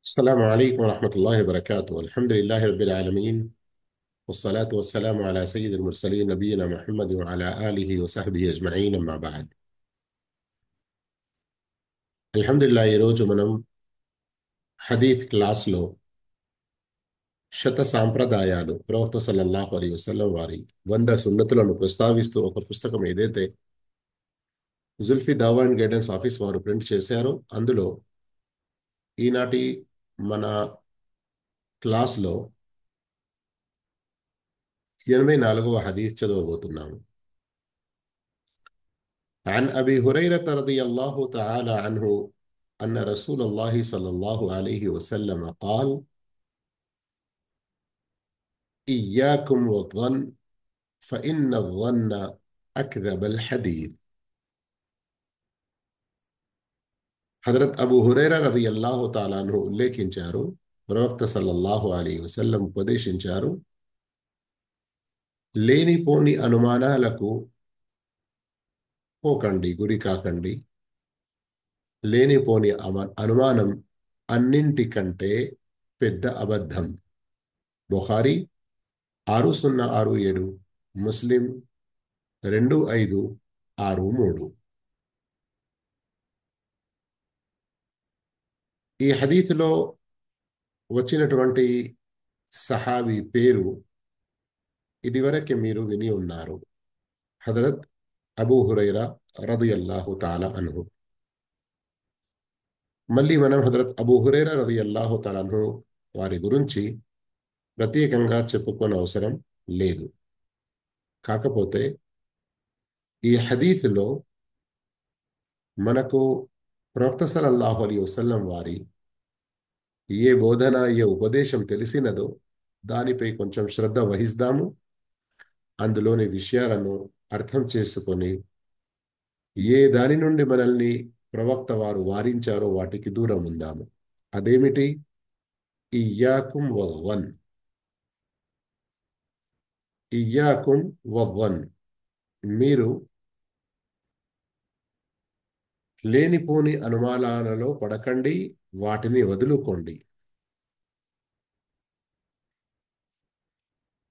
السلام عليكم ورحمة الله وبركاته. الحمد لله رب العالمين، والصلاة والسلام على سيد المرسلين نبينا محمد وعلى آله وصحبه أجمعين. أما بعد، అల్హమ్దులిల్లాహ్ ఈరోజు మనం హదీత్ క్లాస్లో శత సాంప్రదాయాలు ప్రవక్త సల్లల్లాహు అలైహి వసల్లం వారి 100 సున్నతులను ప్రస్తావిస్తూ ఒక పుస్తకం ఏదైతే జుల్ఫీ దావా అండ్ గైడెన్స్ ఆఫీస్ వారు ప్రింట్ చేశారో అందులో ఈనాటి మన క్లాస్లో 84వ హదీత్ చదవబోతున్నాము. عن أبي هريرة رضي الله تعالى عنه أن رسول الله صلى الله عليه وسلم قال: إياكم والظن فإن الظن أكذب الحديث. హజరత్ అబూ హురైరా రదియల్లాహు తాలా అన్హు ఉల్లేఖించారు, ప్రవక్త సల్లల్లాహు అలైహి వసల్లం ఉపదేశించారు, లేనిపోని అనుమానాలకు పోకండి, గురి కాకండి. లేనిపోని అనుమానం అన్నింటికంటే పెద్ద అబద్ధం. బుఖారీ 6067, ముస్లిం 2563. ఈ హదీత్లో వచ్చినటువంటి సహాబీ పేరు ఇదివరకే మీరు విని ఉన్నారు, హజరత్ అబూ హురైరా రదియల్లాహు తాలా అన్హు. మళ్ళీ మనం హజరత్ అబూ హురైరా రదియల్లాహు తాలా అన్హు వారి గురించి ప్రత్యేకంగా చెప్పుకోని అవసరం లేదు. కాకపోతే ఈ హదీత్లో మనకు ప్రవక్త సల్లల్లాహు అలైహి వసల్లం వారి ఏ బోధన, ఏ ఉపదేశం తెలిసినదో దానిపై కొంచెం శ్రద్ధ వహిస్తాము. అందులోని విషయాలను అర్థం చేసుకొని ఏ దాని నుండి మనల్ని ప్రవక్త వారు వారించారో వాటికి దూరం ఉందాము. అదేమిటి? ఇయ్యాకుం వవన్. ఇయ్యాకుం వవన్, మీరు లేనిపోని అనుమానాలలో పడకండి, వాటిని వదులుకోండి.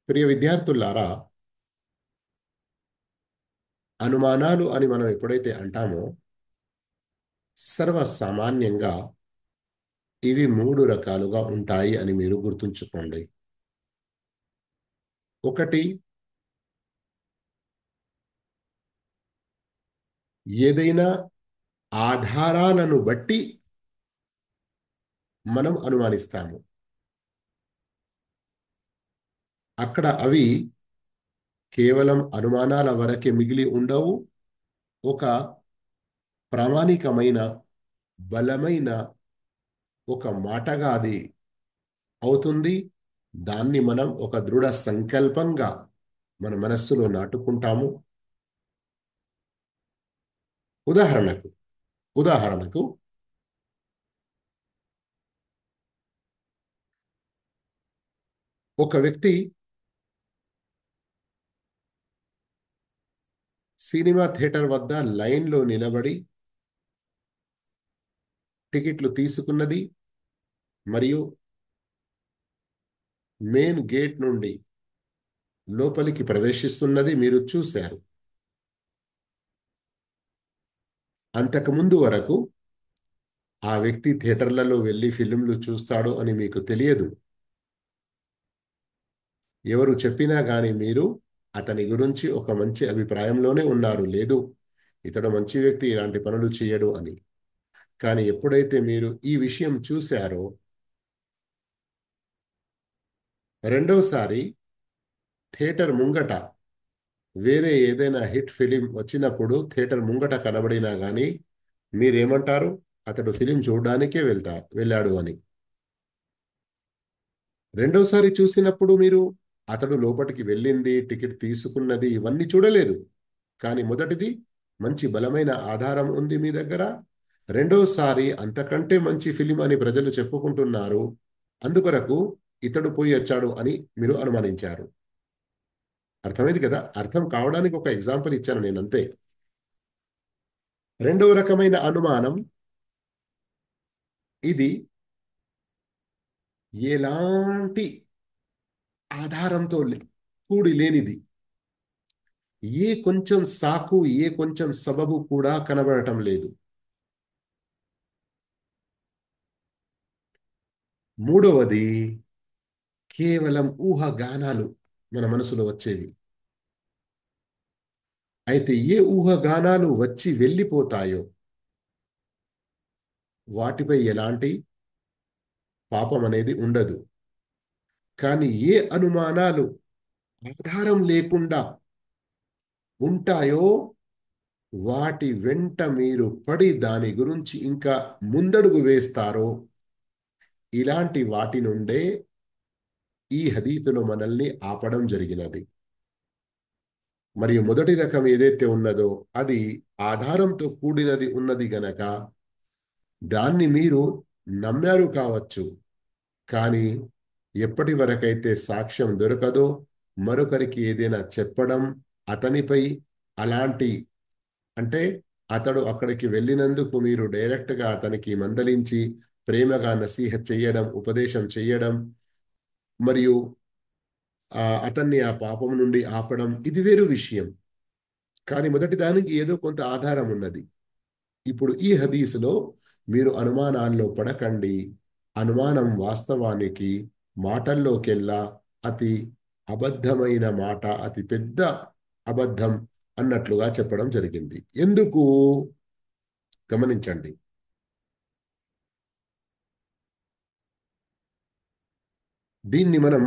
ప్రియ విద్యార్థులారా, అనుమానాలు అని మనం ఎప్పుడైతే అంటామో సర్వసామాన్యంగా ఇవి 3 రకాలుగా ఉంటాయి అని మీరు గుర్తుంచుకోండి. ఒకటి, ఏదైనా ఆధారాలను బట్టి మనం అనుమానిస్తాము. అక్కడ అవి కేవలం అనుమానాల వరకే మిగిలి ఉండవు, ఒక ప్రామాణికమైన బలమైన ఒక మాటగా అది అవుతుంది. దాన్ని మనం ఒక దృఢ సంకల్పంగా మన మనస్సులో నాటుకుంటాము. ఉదాహరణకు ఒక వ్యక్తి సినిమా థియేటర్ వద్ద లైన్లో నిలబడి టికెట్లు తీసుకున్నది మరియు మెయిన్ గేట్ నుండి లోపలికి ప్రవేశిస్తున్నది మీరు చూశారు. అంతకుముందు వరకు ఆ వ్యక్తి థియేటర్లలో వెళ్ళి ఫిలింలు చూస్తాడు అని మీకు తెలియదు. ఎవరు చెప్పినా కానీ మీరు అతని గురించి ఒక మంచి అభిప్రాయంలోనే ఉన్నారు, లేదు ఇతడు మంచి వ్యక్తి, ఇలాంటి పనులు చేయడు అని. కానీ ఎప్పుడైతే మీరు ఈ విషయం చూశారో, రెండోసారి థియేటర్ ముంగట వేరే ఏదైనా హిట్ ఫిలిం వచ్చినప్పుడు థియేటర్ ముంగట కనబడినా కానీ మీరేమంటారు? అతడు ఫిలిం చూడడానికే వెళ్ళాడు అని. రెండోసారి చూసినప్పుడు మీరు అతడు లోపలికి వెళ్ళింది, టికెట్ తీసుకున్నది ఇవన్నీ చూడలేదు. కానీ మొదటిది మంచి బలమైన ఆధారం ఉంది మీ దగ్గర. రెండోసారి అంతకంటే మంచి ఫిలిం అని ప్రజలు చెప్పుకుంటున్నారు, అందుకొరకు ఇతడు పోయి వచ్చాడు అని మీరు అనుమానించారు. అర్థమైంది కదా? అర్థం కావడానికి ఒక ఎగ్జాంపుల్ ఇచ్చాను నేను, అంతే. రెండవ రకమైన అనుమానం ఇది ఎలాంటి ఆధారంతో కూడి లేనిది. ఏ కొంచెం సాకు, ఏ కొంచెం సబబు కూడా కనబడటం లేదు. మూడవది కేవలం ఊహాగానాలు మన మనసులో వచ్చేవి. అయితే ఏ ఊహాగానాలు వచ్చి వెళ్ళిపోతాయో వాటిపై ఎలాంటి పాపం అనేది ఉండదు. కానీ ఏ అనుమానాలు ఆధారం లేకుండా ఉంటాయో వాటి వెంట మీరు పడి దాని గురించి ఇంకా ముందడుగు వేస్తారో, ఇలాంటి వాటి నుండే ఈ హదీతులో మనల్ని ఆపడం జరిగినది. మరియు మొదటి రకం ఏదైతే ఉన్నదో అది ఆధారంతో కూడినది ఉన్నది గనక దాన్ని మీరు నమ్మారు కావచ్చు. కానీ ఎప్పటి వరకైతే సాక్ష్యం దొరకదో మరొకరికి ఏదైనా చెప్పడం, అతనిపై అలాంటి, అంటే అతడు అక్కడికి వెళ్ళినందుకు మీరు డైరెక్ట్గా అతనికి మందలించి ప్రేమగా నసీహత్ చెయ్యడం, ఉపదేశం చెయ్యడం, మరియు అతన్ని ఆ పాపం నుండి ఆపడం, ఇది వేరు విషయం. కానీ మొదటి దానికి ఏదో కొంత ఆధారం ఉన్నది. ఇప్పుడు ఈ హదీసులో మీరు అనుమానాల్లో పడకండి. అనుమానం వాస్తవానికి మాటల్లోకెల్లా అతి అబద్ధమైన మాట, అతి పెద్ద అబద్ధం అన్నట్లుగా చెప్పడం జరిగింది. ఎందుకు గమనించండి. దీన్ని మనం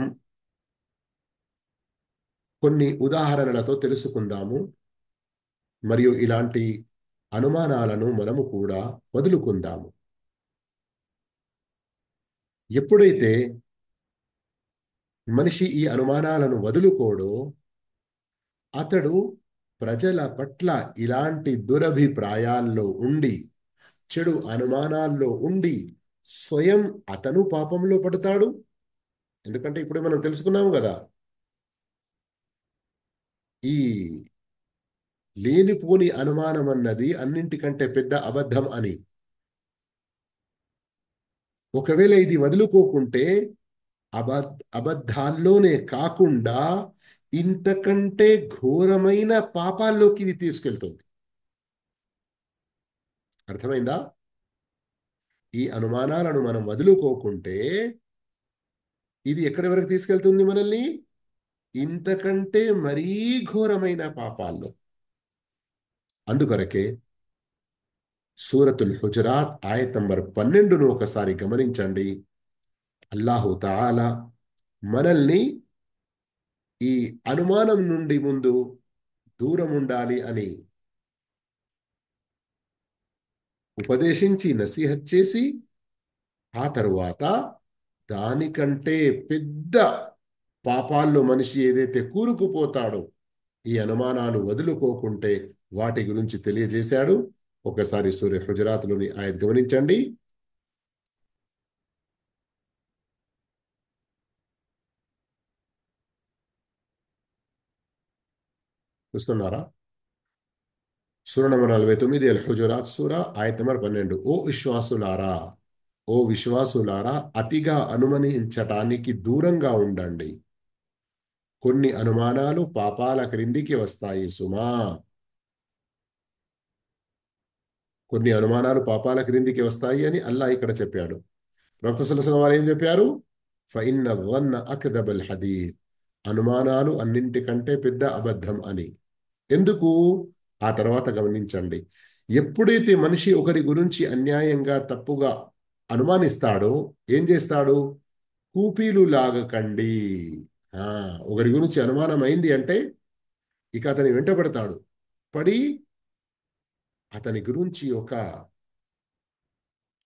కొన్ని ఉదాహరణలతో తెలుసుకుందాము. మరియు ఇలాంటి అనుమానాలను మనము కూడా వదులుకుందాము. ఎప్పుడైతే మనిషి ఈ అనుమానాలను వదులుకోడో అతడు ప్రజల పట్ల ఇలాంటి దురభిప్రాయాల్లో ఉండి, చెడు అనుమానాల్లో ఉండి స్వయం అతను పాపంలో పడతాడు. ఎందుకంటే ఇప్పుడు మనం తెలుసుకున్నాము కదా, ఈ లేనిపోని అనుమానం అన్నది అన్నింటికంటే పెద్ద అబద్ధం అని. ఒకవేళ ఇది వదులుకోకుంటే అబద్ధాల్లోనే కాకుండా ఇంతకంటే ఘోరమైన పాపాల్లోకి ఇది తీసుకెళ్తుంది. అర్థమైందా? ఈ అనుమానాలను మనం వదులుకోకుంటే ఇది ఎక్కడి వరకు తీసుకెళ్తుంది మనల్ని? ఇంతకంటే మరీ ఘోరమైన పాపాల్లో. అందుకొరకే సూరతుల్ హుజరాత్ ఆయత్ నంబర్ 12ను ఒకసారి గమనించండి. అల్లాహు తాలా మనల్ని ఈ అనుమానం నుండి ముందు దూరం ఉండాలి అని ఉపదేశించి నసీహత్ చేసి, ఆ తరువాత దానికంటే పెద్ద పాపాల్లో మనిషి ఏదైతే కూరుకుపోతాడో ఈ అనుమానాలు వదులుకోకుంటే వాటి గురించి తెలియజేశాడు. ఒకసారి సూర్య హుజరాత్లోని ఆయత్ గమనించండి. చూస్తున్నారా? సూర నంబర్ 49 అల్ హుజరాత్ సూర ఆయత్ నంబర్ 12. ఓ విశ్వాసులారా, ఓ విశ్వాసులారా, అతిగా అనుమానించటానికి దూరంగా ఉండండి. కొన్ని అనుమానాలు పాపాల క్రిందికి వస్తాయి సుమా. కొన్ని అనుమానాలు పాపాల క్రిందికి వస్తాయి అని అల్లా ఇక్కడ చెప్పాడు. ప్రవక్త సల్లల్లాహు అలైహి వసల్లం వారు ఏం చెప్పారు? ఫఇన్న ظن అక్దబ్ అల్ హదీత్, అనుమానాలు అన్నింటికంటే పెద్ద అబద్ధం అని. ఎందుకు? ఆ తర్వాత గమనించండి. ఎప్పుడైతే మనిషి ఒకరి గురించి అన్యాయంగా తప్పుగా అనుమానిస్తాడో ఏం చేస్తాడు? కూపీలు లాగకండి. ఆ ఒకరి గురించి అనుమానం అయింది అంటే ఇక అతని వెంట పడతాడు. పడి అతని గురించి ఒక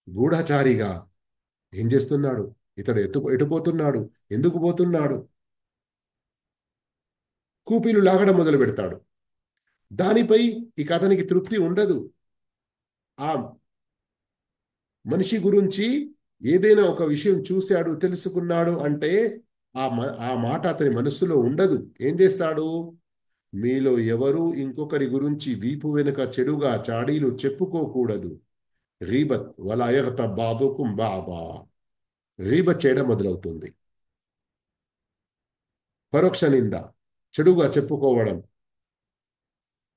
గూఢచారిగా ఏం చేస్తున్నాడు, ఇతడు ఎటుపోతున్నాడు, ఎందుకు పోతున్నాడు, కూపీలు లాగడం మొదలు పెడతాడు. దానిపై ఇక అతనికి తృప్తి ఉండదు. ఆ మనిషి గురించి ఏదైనా ఒక విషయం చూశాడు, తెలుసుకున్నాడు అంటే ఆ మాట అతని మనస్సులో ఉండదు. ఏం చేస్తాడు? మీలో ఎవరు ఇంకొకరి గురించి వీపు వెనుక చెడుగా చాడీలు చెప్పుకోకూడదు. గీబత్ వలా యగ్తబ్ బాదుకుం బాదా. గీబత్ చేయడం మొదలవుతుంది. పరోక్ష నింద, చెడుగా చెప్పుకోవడం.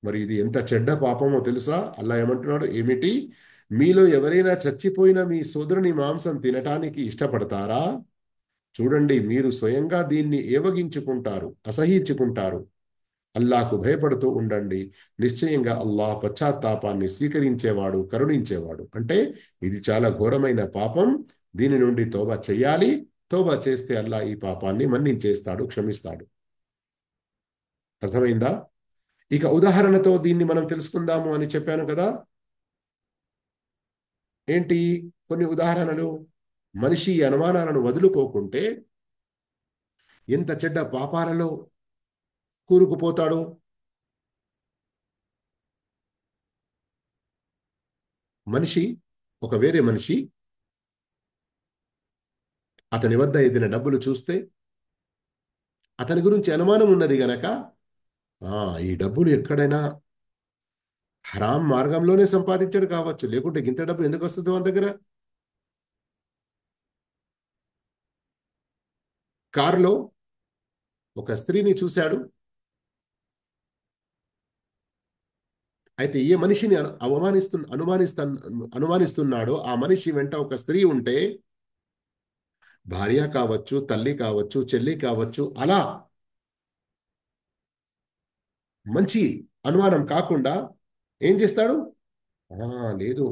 మరి ఇది ఎంత చెడ్డ పాపమో తెలుసా? అల్లా ఏమంటున్నాడు? ఏమిటి? మీలో ఎవరైనా చచ్చిపోయిన మీ సోదరుని మాంసం తినటానికి ఇష్టపడతారా? చూడండి, మీరు స్వయంగా దీన్ని ఏవగించుకుంటారు, అసహ్యించుకుంటారు. అల్లాకు భయపడుతూ ఉండండి. నిశ్చయంగా అల్లాహ్ పశ్చాత్తాపాన్ని స్వీకరించేవాడు, కరుణించేవాడు. అంటే ఇది చాలా ఘోరమైన పాపం. దీని నుండి తోబా చెయ్యాలి. తోబా చేస్తే అల్లా ఈ పాపాన్ని మన్నించేస్తాడు, క్షమిస్తాడు. అర్థమైందా? ఇక ఉదాహరణతో దీన్ని మనం తెలుసుకుందాము అని చెప్పాను కదా. ఏంటి కొన్ని ఉదాహరణలు? మనిషి ఈ అనుమానాలను వదులుకోకుంటే ఎంత చెడ్డ పాపాలలో కూరుకుపోతాడు. మనిషి, ఒక వేరే మనిషి అతని వద్ద ఏదైనా డబ్బులు చూస్తే, అతని గురించి అనుమానం ఉన్నది గనక, ఈ డబ్బులు ఎక్కడైనా హరాం మార్గంలోనే సంపాదించాడు కావచ్చు, లేకుంటే గింత డబ్బు ఎందుకు వస్తుంది మన దగ్గర? కారులో ఒక స్త్రీని చూశాడు. అయితే ఏ మనిషిని అనుమానిస్తున్నాడో ఆ మనిషి వెంట ఒక స్త్రీ ఉంటే, భార్య కావచ్చు, తల్లి కావచ్చు, చెల్లి కావచ్చు, అలా మంచి అనుమానం కాకుండా ఏం చేస్తాడు? లేదు,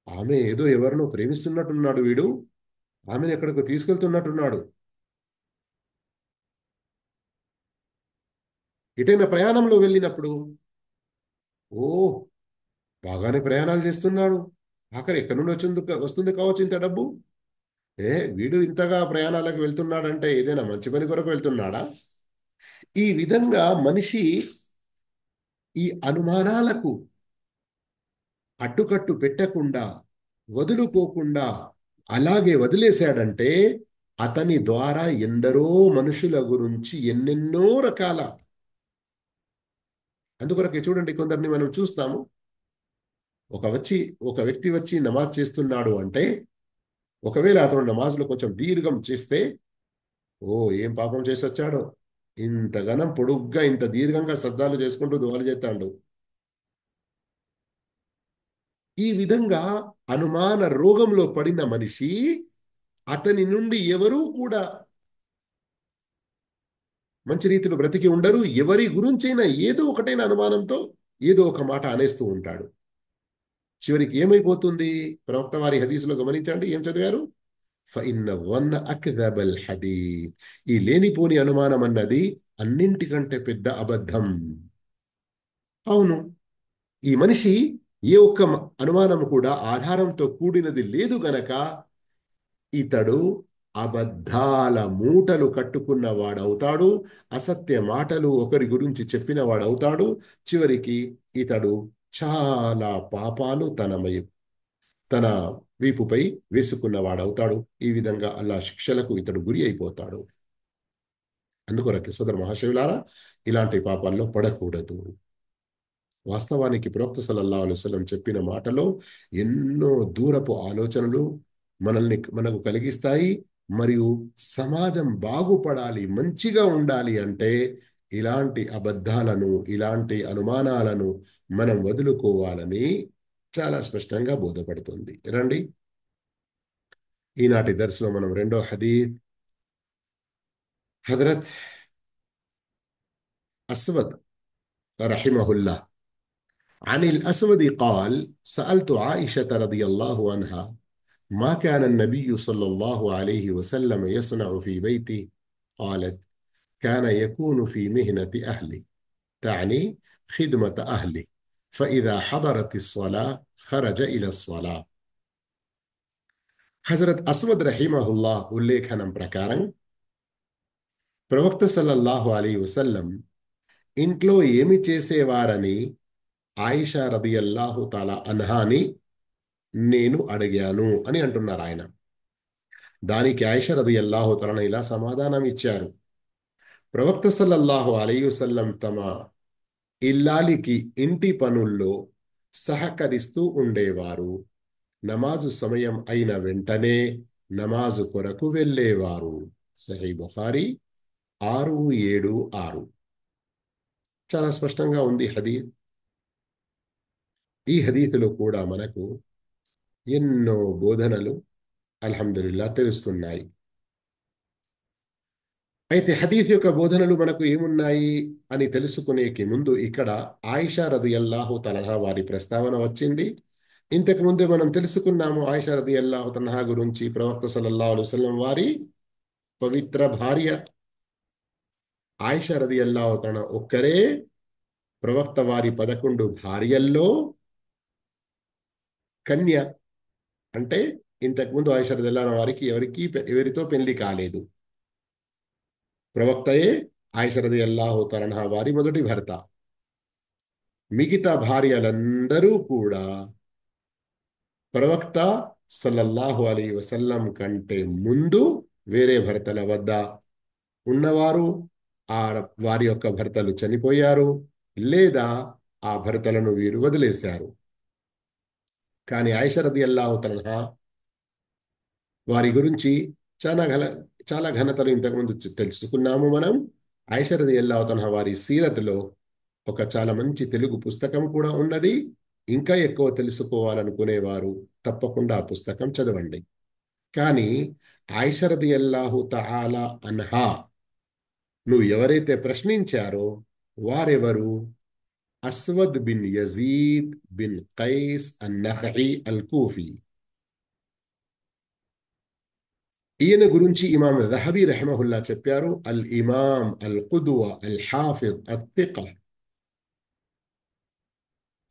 ఆమె ఏదో ఎవరినో ప్రేమిస్తున్నట్టున్నాడు వీడు, ఆమెను ఎక్కడికో తీసుకెళ్తున్నట్టున్నాడు. ఎటైనా ప్రయాణంలో వెళ్ళినప్పుడు, ఓ, బాగానే ప్రయాణాలు చేస్తున్నాడు, ఆఖరి ఎక్కడి నుండి వస్తుంది కావచ్చు ఇంత డబ్బు. వీడు ఇంతగా ప్రయాణాలకు వెళ్తున్నాడంటే ఏదైనా మంచి పని కొరకు వెళ్తున్నాడా? ఈ విధంగా మనిషి ఈ అనుమానాలకు అడ్డుకట్టు పెట్టకుండా, వదులుకోకుండా అలాగే వదిలేశాడంటే అతని ద్వారా ఎందరో మనుషుల గురించి ఎన్నెన్నో రకాల, అందుకొరకే చూడండి, కొందరిని మనం చూస్తాము. ఒక వ్యక్తి వచ్చి నమాజ్ చేస్తున్నాడు అంటే, ఒకవేళ అతను నమాజ్లో కొంచెం దీర్ఘం చేస్తే, ఏం పాపం చేసి వచ్చాడో, ఇంతగానం పొడుగ్గా ఇంత దీర్ఘంగా సజ్దాలు చేసుకుంటూ దువాలు చేస్తాడు. ఈ విధంగా అనుమాన రోగంలో పడిన మనిషి, అతని నుండి ఎవరూ కూడా మంచి రీతిలో బ్రతికి ఉండరు. ఎవరి గురించైనా ఏదో ఒకటైన అనుమానంతో ఏదో ఒక మాట అనేస్తూ ఉంటాడు. చివరికి ఏమైపోతుంది? ప్రవక్త వారి హదీసులో గమనించండి, ఏం చదివారు? ఫఇన్న వన్న అక్దబల్ హదీద్. ఈ లేనిపోని అనుమానం అన్నది అన్నింటికంటే పెద్ద అబద్ధం. అవును, ఈ మనిషి ఏ ఒక్క అనుమానం కూడా ఆధారంతో కూడినది లేదు గనక ఇతడు అబద్ధాల మూటలు కట్టుకున్న వాడవుతాడు. అసత్య మాటలు ఒకరి గురించి చెప్పిన వాడవుతాడు. చివరికి ఇతడు చాలా పాపాలు తన వీపుపై వేసుకున్న వాడవుతాడు. ఈ విధంగా అల్లా శిక్షలకు ఇతడు గురి అయిపోతాడు. అందుకొరకే సోదర మహాశివులారా, ఇలాంటి పాపాల్లో పడకూడదు. వాస్తవానికి ప్రవక్త సల్లల్లాహు అలైహి వసల్లం చెప్పిన మాటలో ఎన్నో దూరపు ఆలోచనలు మనకు కలిగిస్తాయి. మరియు సమాజం బాగుపడాలి, మంచిగా ఉండాలి అంటే ఇలాంటి అబద్ధాలను, ఇలాంటి అనుమానాలను మనం వదులుకోవాలని చాలా స్పష్టంగా బోధపడుతుంది. రండి, ఈనాటి దర్సులో మనం రెండో హదీత్, హజరత్ అస్వద్ రహిమహుల్లా عن الأسود قال: سألت عائشة رضي الله عنها ما كان النبي صلى الله عليه وسلم يصنع في بيته؟ قالت: كان يكون في مهنة أهله، تعني خدمة أهله، فإذا حضرت الصلاة خرج إلى الصلاة. హజరత్ అస్వద్ రహిమహుల్లా ఉల్లేఖనం ప్రకారం ప్రవక్త సల్లల్లాహు అలైహి వసల్లం ఇంట్లో ఏమి చేసేవారని ఆయిషా రదియల్లాహు తాలా అన్హాని నేను అడిగాను అని అంటున్నారు ఆయన. దానికి ఆయిషా రదియల్లాహు తాలా ఇలా సమాధానం ఇచ్చారు: ప్రవక్త సల్లల్లాహు అలైహి వసల్లం తమ ఇల్లాలికి ఇంటి పనుల్లో సహకరిస్తూ ఉండేవారు. నమాజు సమయం అయిన వెంటనే నమాజు కొరకు వెళ్ళేవారు. సహీ బుఖారీ 676. చాలా స్పష్టంగా ఉంది హదీత్. ఈ హదీతులో కూడా మనకు ఎన్నో బోధనలు అల్హమ్దులిల్లా తెలుస్తున్నాయి. అయితే హదీత్ యొక్క బోధనలు మనకు ఏమున్నాయి అని తెలుసుకునేకి ముందు ఇక్కడ ఆయిషా రదియల్లాహు తన్హా వారి ప్రస్తావన వచ్చింది. ఇంతకు ముందే మనం తెలుసుకున్నాము ఆయిషా రదియల్లాహు తన్హా గురించి. ప్రవక్త సల్లల్లాహు అలైహి వసల్లం వారి పవిత్ర భార్య ఆయిషా రదియల్లాహు తన్హా ఒక్కరే ప్రవక్త వారి 11 భార్యల్లో కన్య. అంటే ఇంతకుముందు ఆయిషా రదియల్లాహు వారికి ఎవరితో పెళ్లి కాలేదు. ప్రవక్తయే ఆయిషా రదియల్లాహు తన్హా వారి మొదటి భర్త. మిగతా భార్యలందరూ కూడా ప్రవక్త సల్లల్లాహు అలైహి వసల్లం కంటే ముందు వేరే భర్తల వద్ద ఉన్నవారు. ఆ వారి యొక్క భర్తలు చనిపోయారు లేదా ఆ భర్తలను వీరు వదిలేశారు. కానీ ఆయిషా రదియల్లాహు తన్హా వారి గురించి చాలా చాలా ఘనతలు ఇంతకుముందు తెలుసుకున్నాము మనం. ఆయిషా రదియల్లాహు తన్హా వారి సీరత్లో ఒక చాలా మంచి తెలుగు పుస్తకం కూడా ఉన్నది. ఇంకా ఎక్కువ తెలుసుకోవాలనుకునేవారు తప్పకుండా ఆ పుస్తకం చదవండి. కానీ ఆయిషా రదియల్లాహు తఆలా అన్హా నువ్వు ఎవరైతే ప్రశ్నించారో వారెవరు? అస్వద్ బిన్ యజీద్ బిన్ ఖైస్ అన్నఖఈ అల్ కూఫీ. ఈయన గురించి ఇమాం దహబీ రహిమహుల్లా చెప్పారు, అల్ ఇమాం అల్ ఖుద్వా అల్ హాఫిద్ అల్ థికా.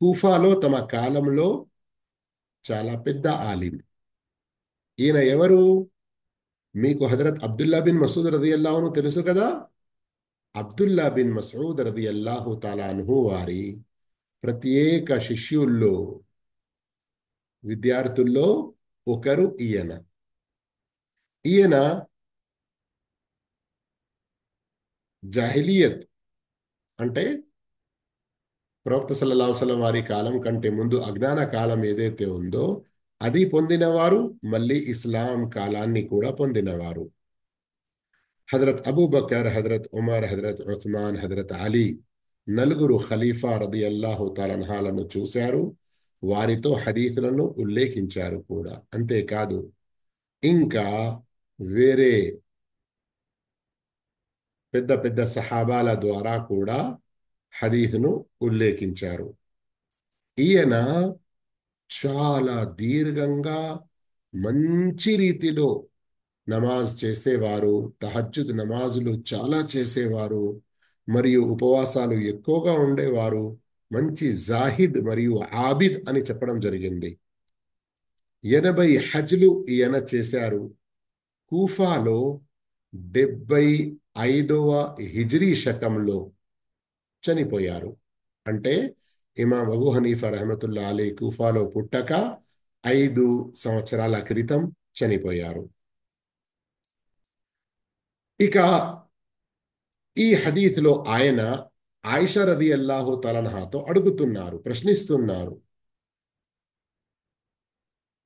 కూఫాలో తమ కాలంలో చాలా పెద్ద ఆలిం. ఈయన ఎవరు? మీకు హజరత్ అబ్దుల్లా బిన్ మసూద్ రదియల్లాహును తెలుసు కదా. అబ్దుల్లా బిన్ మసూద్ రదియల్లాహు తాలా అన్హు వారి ప్రత్యేక శిష్యుల్లో విద్యార్థుల్లో ఒకరు ఈయన. ఈయన జాహిలియత్ అంటే ప్రవక్త సల్లల్లాహు అలైహి వసల్లం వారి కాలం కంటే ముందు అజ్ఞాన కాలం ఏదైతే ఉందో అది పొందినవారు, మళ్ళీ ఇస్లాం కాలాన్ని కూడా పొందినవారు. హజరత్ అబూబకర్, హజరత్ ఉమర్, హజరత్ ఉస్మాన్, హజరత్ అలీ నలుగురు ఖలీఫా రదియల్లాహు తాలా అన్హాలను చూశారు. వారితో హదీసులను ఉల్లేఖించారు కూడా. అంతేకాదు ఇంకా వేరే పెద్ద పెద్ద సహాబాల ద్వారా కూడా హదీసును ఉల్లేఖించారు. ఈయన చాలా దీర్ఘంగా మంచి రీతిలో నమాజ్ చేసేవారు. తహజ్జుద్ నమాజులు చాలా చేసేవారు మరియు ఉపవాసాలు ఎక్కువగా ఉండేవారు. మంచి జాహిద్ మరియు ఆబిద్ అని చెప్పడం జరిగింది. 80 హజ్లు ఈయన చేశారు. కూఫాలో 75వ హిజ్రీ శకంలో చనిపోయారు. అంటే ఇమాం అబూ హనీఫా రహమతుల్లా అలీ కూఫాలో పుట్టక 5 సంవత్సరాల క్రితం చనిపోయారు. ఇక ఈ హదీత్లో ఆయన ఆయిషా రదియల్లాహు తఆలాతో అడుగుతున్నారు, ప్రశ్నిస్తున్నారు,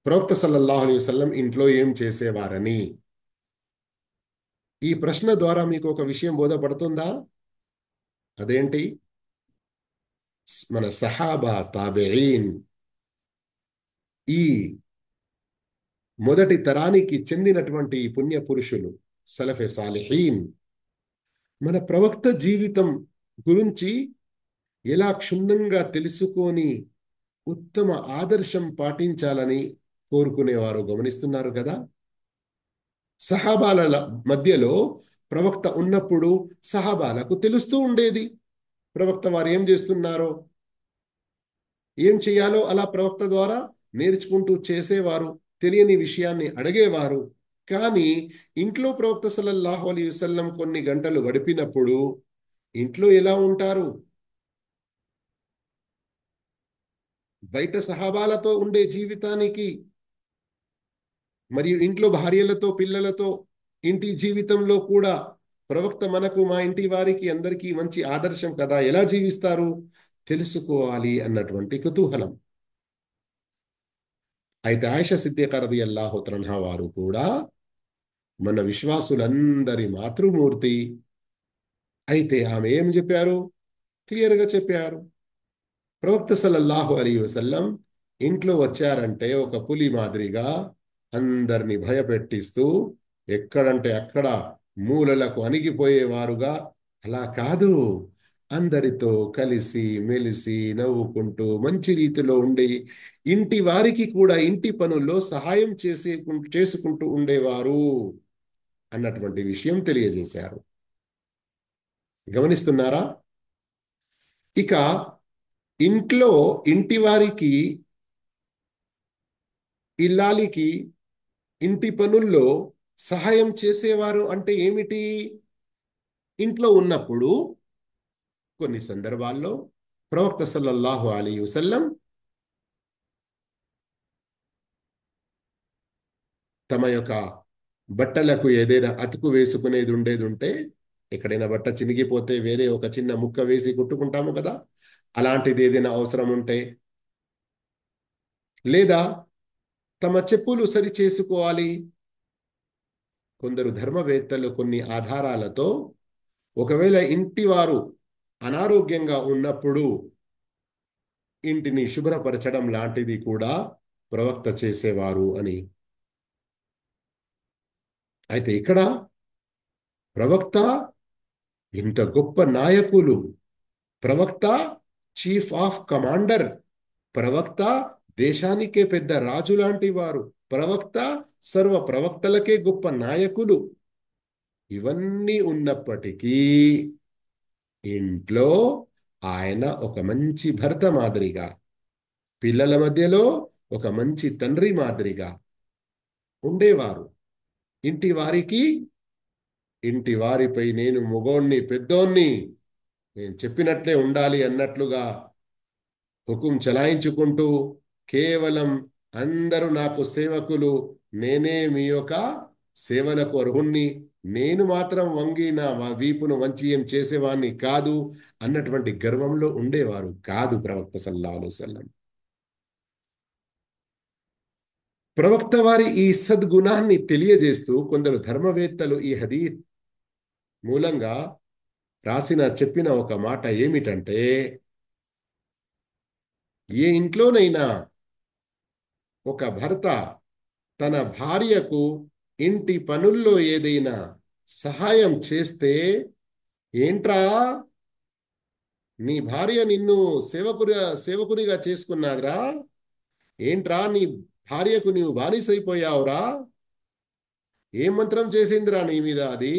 ప్రవక్త సల్లల్లాహు అలైహి వసల్లం ఇంట్లో ఏం చేసేవారని. ఈ ప్రశ్న ద్వారా మీకు ఒక విషయం బోధపడుతుందా? అదేంటి? మన సహాబా తాబెఈన్ ఈ మొదటి తరానికి చెందినటువంటి పుణ్య పురుషులు సలఫే సాలిహీన్ మన ప్రవక్త జీవితం గురించి ఎలా క్షుణ్ణంగా తెలుసుకొని ఉత్తమ ఆదర్శం పాటించాలని కోరుకునేవారు గమనిస్తున్నారు కదా. సహాబాల మధ్యలో ప్రవక్త ఉన్నప్పుడు సహాబాలకు తెలుస్తూ ఉండేది ప్రవక్త వారు ఏం చేస్తున్నారో, ఏం చేయాలో అలా ప్రవక్త ద్వారా నేర్చుకుంటూ చేసేవారు. తెలియని విషయాన్ని అడిగేవారు. కానీ ఇంట్లో ప్రవక్త సల్లల్లాహు అలైహి వసల్లం కొన్ని గంటలు గడిపినప్పుడు ఇంట్లో ఎలా ఉంటారు? బయట సహాబాలతో ఉండే జీవితానికి మరియు ఇంట్లో భార్యలతో పిల్లలతో ఇంటి జీవితంలో కూడా ప్రవక్త మనకు మా ఇంటి వారికి అందరికీ మంచి ఆదర్శం కదా, ఎలా జీవిస్తారు తెలుసుకోవాలి అన్నటువంటి కుతూహలం. అయితే ఆయిషా సిద్దికా రలియల్లాహు తఆలా వారు కూడా మన విశ్వాసులందరి మాతృమూర్తి. అయితే ఆమె ఏం చెప్పారు? క్లియర్గా చెప్పారు. ప్రవక్త సల్లల్లాహు అలైహి వసల్లం ఇంట్లో వచ్చారంటే ఒక పులి మాదిరిగా అందరిని భయపెట్టిస్తూ ఎక్కడంటే అక్కడ మూలలకు అణిగిపోయేవారుగా, అలా కాదు, అందరితో కలిసి మెలిసి నవ్వుకుంటూ మంచి రీతిలో ఉండి ఇంటి వారికి కూడా ఇంటి పనుల్లో సహాయం చేసుకుంటూ ఉండేవారు అన్నటువంటి విషయం తెలియజేశారు. గమనిస్తున్నారా? ఇక ఇంట్లో ఇంటి వారికి, ఇల్లాలికి ఇంటి పనుల్లో సహాయం చేసేవారు అంటే ఏమిటి? ఇంట్లో ఉన్నప్పుడు కొన్ని సందర్భాల్లో ప్రవక్త సల్లల్లాహు అలైహి వసల్లం తమ యొక్క బట్టలకు ఏదైనా అతుకు వేసుకునేది ఉండేది ఉంటే, ఎక్కడైనా బట్ట చినిగిపోతే వేరే ఒక చిన్న ముక్క వేసి కుట్టుకుంటాము కదా, అలాంటిది ఏదైనా అవసరం ఉంటే, లేదా తమ చెప్పులు సరి చేసుకోవాలి. కొందరు ధర్మవేత్తలు కొన్ని ఆధారాలతో ఒకవేళ ఇంటి వారు అనారోగ్యంగా ఉన్నప్పుడు ఇంటిని శుభ్రపరచడం లాంటిది కూడా ప్రవక్త చేసేవారు అని. అయితే ఇక్కడ ప్రవక్త ఇంత గొప్ప నాయకులు, ప్రవక్త చీఫ్ ఆఫ్ కమాండర్, ప్రవక్త దేశానికే పెద్ద రాజు లాంటి వారు, ప్రవక్త సర్వ ప్రవక్తలకే గొప్ప నాయకులు, ఇవన్నీ ఉన్నప్పటికీ ఇంట్లో ఆయన ఒక మంచి భర్త మాదిరిగా, పిల్లల మధ్యలో ఒక మంచి తండ్రి మాదిరిగా ఉండేవారు. ఇంటి వారికి, ఇంటి వారిపై నేను మొగోణ్ణి పెద్దోణ్ణి, నేను చెప్పినట్లే ఉండాలి అన్నట్లుగా హుకుం చలాయించుకుంటూ కేవలం అందరూ నాకు సేవకులు, నేనే మీ యొక్క సేవలకు అర్హుణ్ణి, నేను మాత్రం వంగి నా వీపును వంచి ఏం చేసేవాణ్ణి కాదు అన్నటువంటి గర్వంలో ఉండేవారు కాదు ప్రవక్త సల్లల్లాహు అలైహి వసల్లం. ప్రవక్త వారి ఈ సద్గుణాన్ని తెలియజేస్తూ కొందరు ధర్మవేత్తలు ఈ హదీత్ మూలంగా చెప్పిన ఒక మాట ఏమిటంటే, ఏ ఇంట్లోనైనా ఒక భర్త తన భార్యకు ఇంటి పనుల్లో ఏదైనా సహాయం చేస్తే, ఏంట్రా నీ భార్య నిన్ను సేవకునిగా చేసుకున్నాదిరా, ఏంట్రా నీ భార్యకు నీవు బానిసైపోయావురా, ఏం మంత్రం చేసిందిరా నీ మీద అది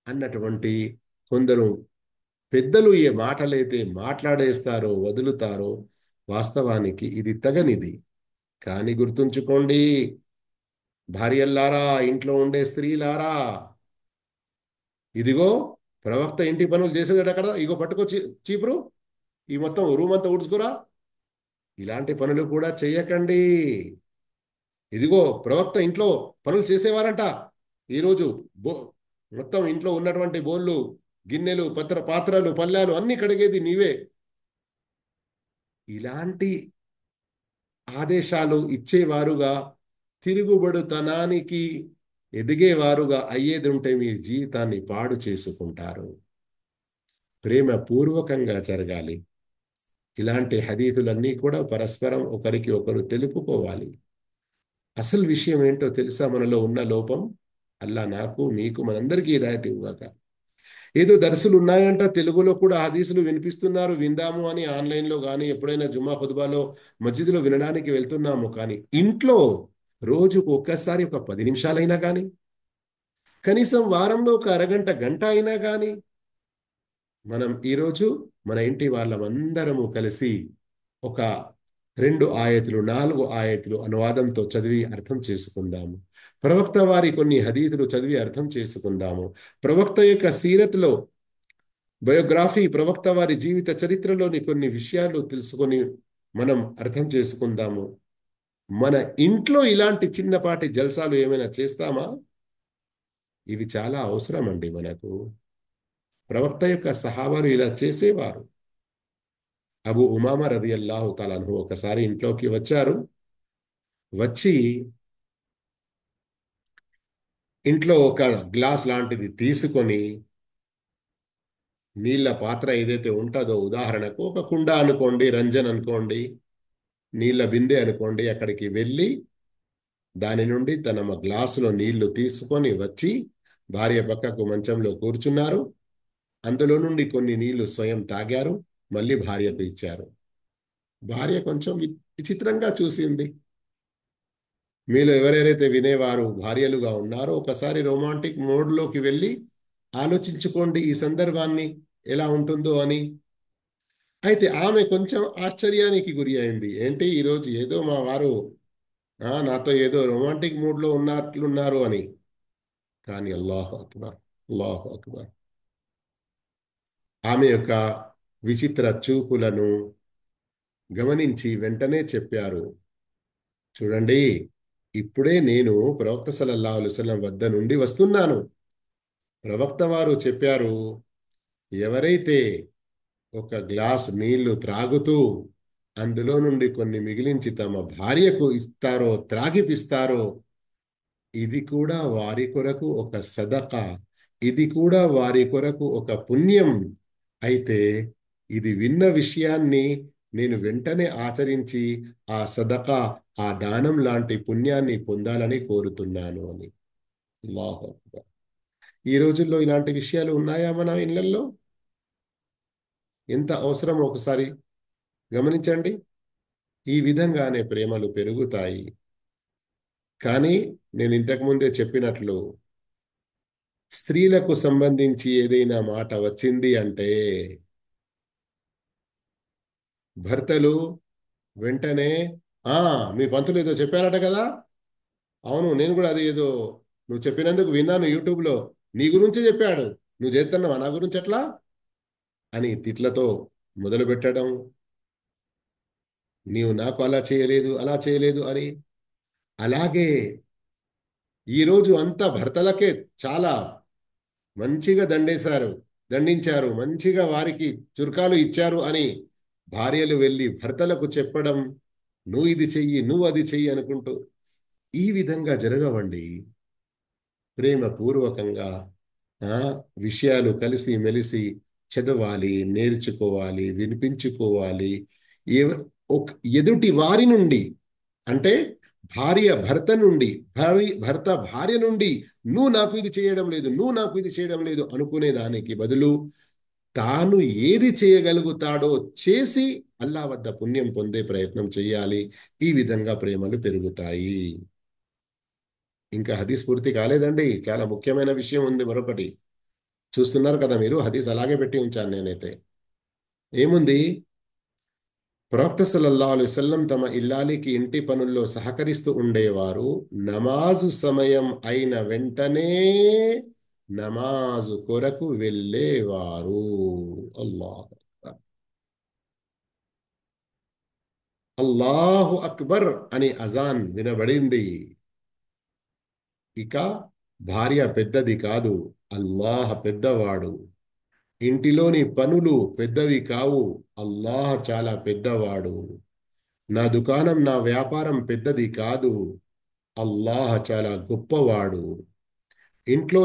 అన్నటువంటి కొందరు పెద్దలు ఏ మాటలైతే మాట్లాడేస్తారో వదులుతారో, వాస్తవానికి ఇది తగనిది. కానీ గుర్తుంచుకోండి భార్యల్లారా, ఇంట్లో ఉండే స్త్రీలారా, ఇదిగో ప్రవక్త ఇంటి పనులు చేసేదట కదా, ఇగో పట్టుకొచ్చి చీపురు, ఈ మొత్తం రూమ్ అంతా ఊడ్చుకురా, ఇలాంటి పనులు కూడా చెయ్యకండి. ఇదిగో ప్రవక్త ఇంట్లో పనులు చేసేవారంట, ఈరోజు మొత్తం ఇంట్లో ఉన్నటువంటి బోళ్ళు, గిన్నెలు, పాత్రలు, పళ్ళాలు అన్ని కడిగేది నీవే, ఇలాంటి ఆదేశాలు ఇచ్చేవారుగా, తిరుగుబడుతనానికి ఎదిగేవారుగా అయ్యేది ఉంటే మీ జీవితాన్ని పాడు చేసుకుంటారు. ప్రేమ పూర్వకంగా జరగాలి. ఇలాంటి హదీతులన్నీ కూడా పరస్పరం ఒకరికి ఒకరు తెలుపుకోవాలి. అసలు విషయం ఏంటో తెలుసా? మనలో ఉన్న లోపం. అల్లా నాకు మీకు మనందరికీ హిదాయత్ ఇవ్వగాక. ఏదో దర్సులు ఉన్నాయంట, తెలుగులో కూడా హదీసులు వినిపిస్తున్నారు, విందాము అని ఆన్లైన్లో కానీ ఎప్పుడైనా జుమ్మా ఖుత్బాలో మస్జిద్లో వినడానికి వెళ్తున్నాము. కానీ ఇంట్లో రోజుకు ఒక్కసారి ఒక 10 నిమిషాలైనా కానీ, కనీసం వారంలో ఒక అరగంట గంట అయినా కానీ మనం ఈరోజు మన ఇంటి వాళ్ళమందరము కలిసి ఒక 2 ఆయతులు 4 ఆయతులు అనువాదంతో చదివి అర్థం చేసుకుందాము. ప్రవక్త వారి కొన్ని హదీతులు చదివి అర్థం చేసుకుందాము. ప్రవక్త యొక్క సీరత్లో బయోగ్రఫీ, ప్రవక్త వారి జీవిత చరిత్రలోని కొన్ని విషయాలు తెలుసుకొని మనం అర్థం చేసుకుందాము. మన ఇంట్లో ఇలాంటి చిన్నపాటి జల్సాలు ఏమైనా చేస్తామా? ఇవి చాలా అవసరం అండి మనకు. ప్రవక్త యొక్క సహాబాలు ఇలా చేసేవారు. అబూ ఉమామా రదియల్లాహు తఆలా అన్హు ఒకసారి ఇంట్లోకి వచ్చారు. వచ్చి ఇంట్లో ఒక గ్లాస్ లాంటిది తీసుకొని, నీళ్ళ పాత్ర ఏదైతే ఉంటుందో, ఉదాహరణకు ఒక కుండ అనుకోండి, రంజన్ అనుకోండి, నీళ్ళ బిందె అనుకోండి, అక్కడికి వెళ్ళి దాని నుండి తన గ్లాసులో నీళ్లు తీసుకొని వచ్చి భార్య పక్కకు మంచంలో కూర్చున్నారు. అందులో నుండి కొన్ని నీళ్లు స్వయం తాగారు. మళ్ళీ భార్యకు ఇచ్చారు. భార్య కొంచెం విచిత్రంగా చూసింది. మీలో ఎవరెవరైతే వినేవారు భార్యలుగా ఉన్నారో ఒకసారి రొమాంటిక్ మోడ్లోకి వెళ్ళి ఆలోచించుకోండి ఈ సందర్భాన్ని ఎలా ఉంటుందో అని. అయితే ఆమె కొంచెం ఆశ్చర్యానికి గురి అయింది. ఏంటి ఈరోజు ఏదో మా వారు నాతో ఏదో రొమాంటిక్ మూడ్లో ఉన్నట్లున్నారు అని. కానీ అల్లాహు అక్బర్, అల్లాహు అక్బర్, ఆమె యొక్క విచిత్ర చూపులను గమనించి వెంటనే చెప్పారు, చూడండి, ఇప్పుడే నేను ప్రవక్త సల్లల్లాహు అలైహి వసల్లం వద్ద నుండి వస్తున్నాను. ప్రవక్త వారు చెప్పారు, ఎవరైతే ఒక గ్లాస్ నీళ్లు త్రాగుతూ అందులో నుండి కొన్ని మిగిలించి తమ భార్యకు ఇస్తారో, త్రాగిపిస్తారో, ఇది కూడా వారి కొరకు ఒక సదకా, ఇది కూడా వారి కొరకు ఒక పుణ్యం. అయితే ఇది విన్న విషయాన్ని నేను వెంటనే ఆచరించి ఆ సదకా, ఆ దానం లాంటి పుణ్యాన్ని పొందాలని కోరుతున్నాను అని. అల్లాహు అక్బర్. ఈ రోజుల్లో ఇలాంటి విషయాలు ఉన్నాయా మన ఇళ్లల్లో? ఎంత అవసరం ఒకసారి గమనించండి. ఈ విధంగానే ప్రేమలు పెరుగుతాయి. కానీ నేను ఇంతకుముందే చెప్పినట్లు స్త్రీలకు సంబంధించి ఏదైనా మాట వచ్చింది అంటే భర్తలు వెంటనే ఆ మీ పంతులు ఏదో చెప్పారట కదా, అవును నేను కూడా అది ఏదో నువ్వు చెప్పినందుకు విన్నాను యూట్యూబ్లో, నీ గురించి చెప్పాడు, నువ్వు చేస్తున్నావా నా గురించి ఎట్లా అని తిట్లతో మొదలు పెట్టడం. నీవు నాకు అలా చేయలేదు, అలా చేయలేదు అని. అలాగే ఈరోజు అంతా భర్తలకే చాలా మంచిగా దండించారు, మంచిగా వారికి చురకాలు ఇచ్చారు అని భార్యలు వెళ్ళి భర్తలకు చెప్పడం, నువ్వు ఇది చెయ్యి, నువ్వు అది చెయ్యి అనుకుంటూ. ఈ విధంగా జరగవండి. ప్రేమపూర్వకంగా ఆ విషయాలు కలిసి మెలిసి చదవాలి, నేర్చుకోవాలి, వినిపించుకోవాలి. ఎవ- ఎదుటి వారి నుండి, అంటే భార్య భర్త నుండి, భర్త భార్య నుండి నువ్వు నాకు ఇది చేయడం లేదు, నువ్వు నాకు ఇది చేయడం లేదు అనుకునే దానికి బదులు తాను ఏది చేయగలుగుతాడో చేసి అల్లా వద్ద పుణ్యం పొందే ప్రయత్నం చేయాలి. ఈ విధంగా ప్రేమలు పెరుగుతాయి. ఇంకా హదీస్ పూర్తి కాలేదండి, చాలా ముఖ్యమైన విషయం ఉంది మరొకటి. చూస్తున్నారు కదా మీరు, హదీస్ అలాగే పెట్టి ఉంచాను నేనైతే. ఏముంది? ప్రవక్త సల్లల్లాహు అలైహి వసల్లం తమ ఇల్లాలికి ఇంటి పనుల్లో సహకరిస్తూ ఉండేవారు. నమాజు సమయం అయిన వెంటనే నమాజు కొరకు వెళ్ళేవారు. అల్లాహు అక్బర్, అల్లాహు అక్బర్ అని అజాన్ వినబడింది. ఇక భార్య పెద్దది కాదు, అల్లాహ్ పెద్దవాడు. ఇంటిలోని పనులు పెద్దవి కావు, అల్లాహ్ చాలా పెద్దవాడు. నా దుకాణం, నా వ్యాపారం పెద్దది కాదు, అల్లాహ్ చాలా గొప్పవాడు. ఇంట్లో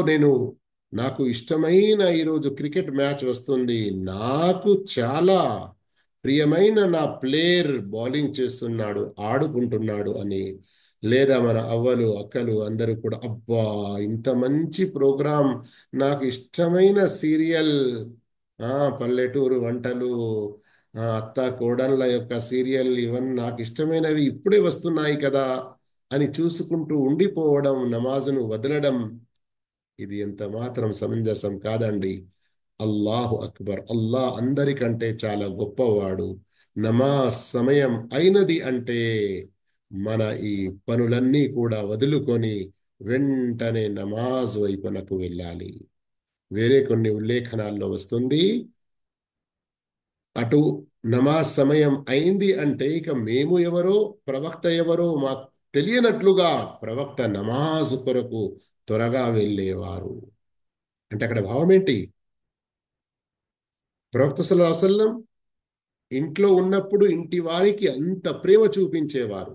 నాకు ఇష్టమైన ఈరోజు క్రికెట్ మ్యాచ్ వస్తుంది, నాకు చాలా ప్రియమైన నా ప్లేయర్ బౌలింగ్ చేస్తున్నాడు, ఆడుకుంటున్నాడు అని. లేదా మన అవ్వలు అక్కలు అందరూ కూడా, అబ్బా ఇంత మంచి ప్రోగ్రాం, నాకు ఇష్టమైన సీరియల్, పల్లెటూరు వంటలు, అత్త కోడళ్ళ యొక్క సీరియల్, ఇవన్నీ నాకు ఇష్టమైనవి ఇప్పుడే వస్తున్నాయి కదా అని చూసుకుంటూ ఉండిపోవడం, నమాజును వదలడం, ఇది ఎంత మాత్రం సమంజసం కాదండి. అల్లాహు అక్బర్, అల్లాహ్ అందరికంటే చాలా గొప్పవాడు. నమాజ్ సమయం అయినది అంటే మన ఈ పనులన్నీ కూడా వదులుకొని వెంటనే నమాజ్ వైపునకు వెళ్ళాలి. వేరే కొన్ని ఉల్లేఖనాల్లో వస్తుంది, అటు నమాజ్ సమయం అయింది అంటే ఇక మేము ఎవరో, ప్రవక్త ఎవరో మాకు తెలియనట్లుగా ప్రవక్త నమాజు కొరకు త్వరగా వెళ్ళేవారు. అంటే అక్కడ భావం ఏంటి? ప్రవక్త సల్లల్లాహు అలైహి వసల్లం ఇంట్లో ఉన్నప్పుడు ఇంటి వారికి అంత ప్రేమ చూపించేవారు.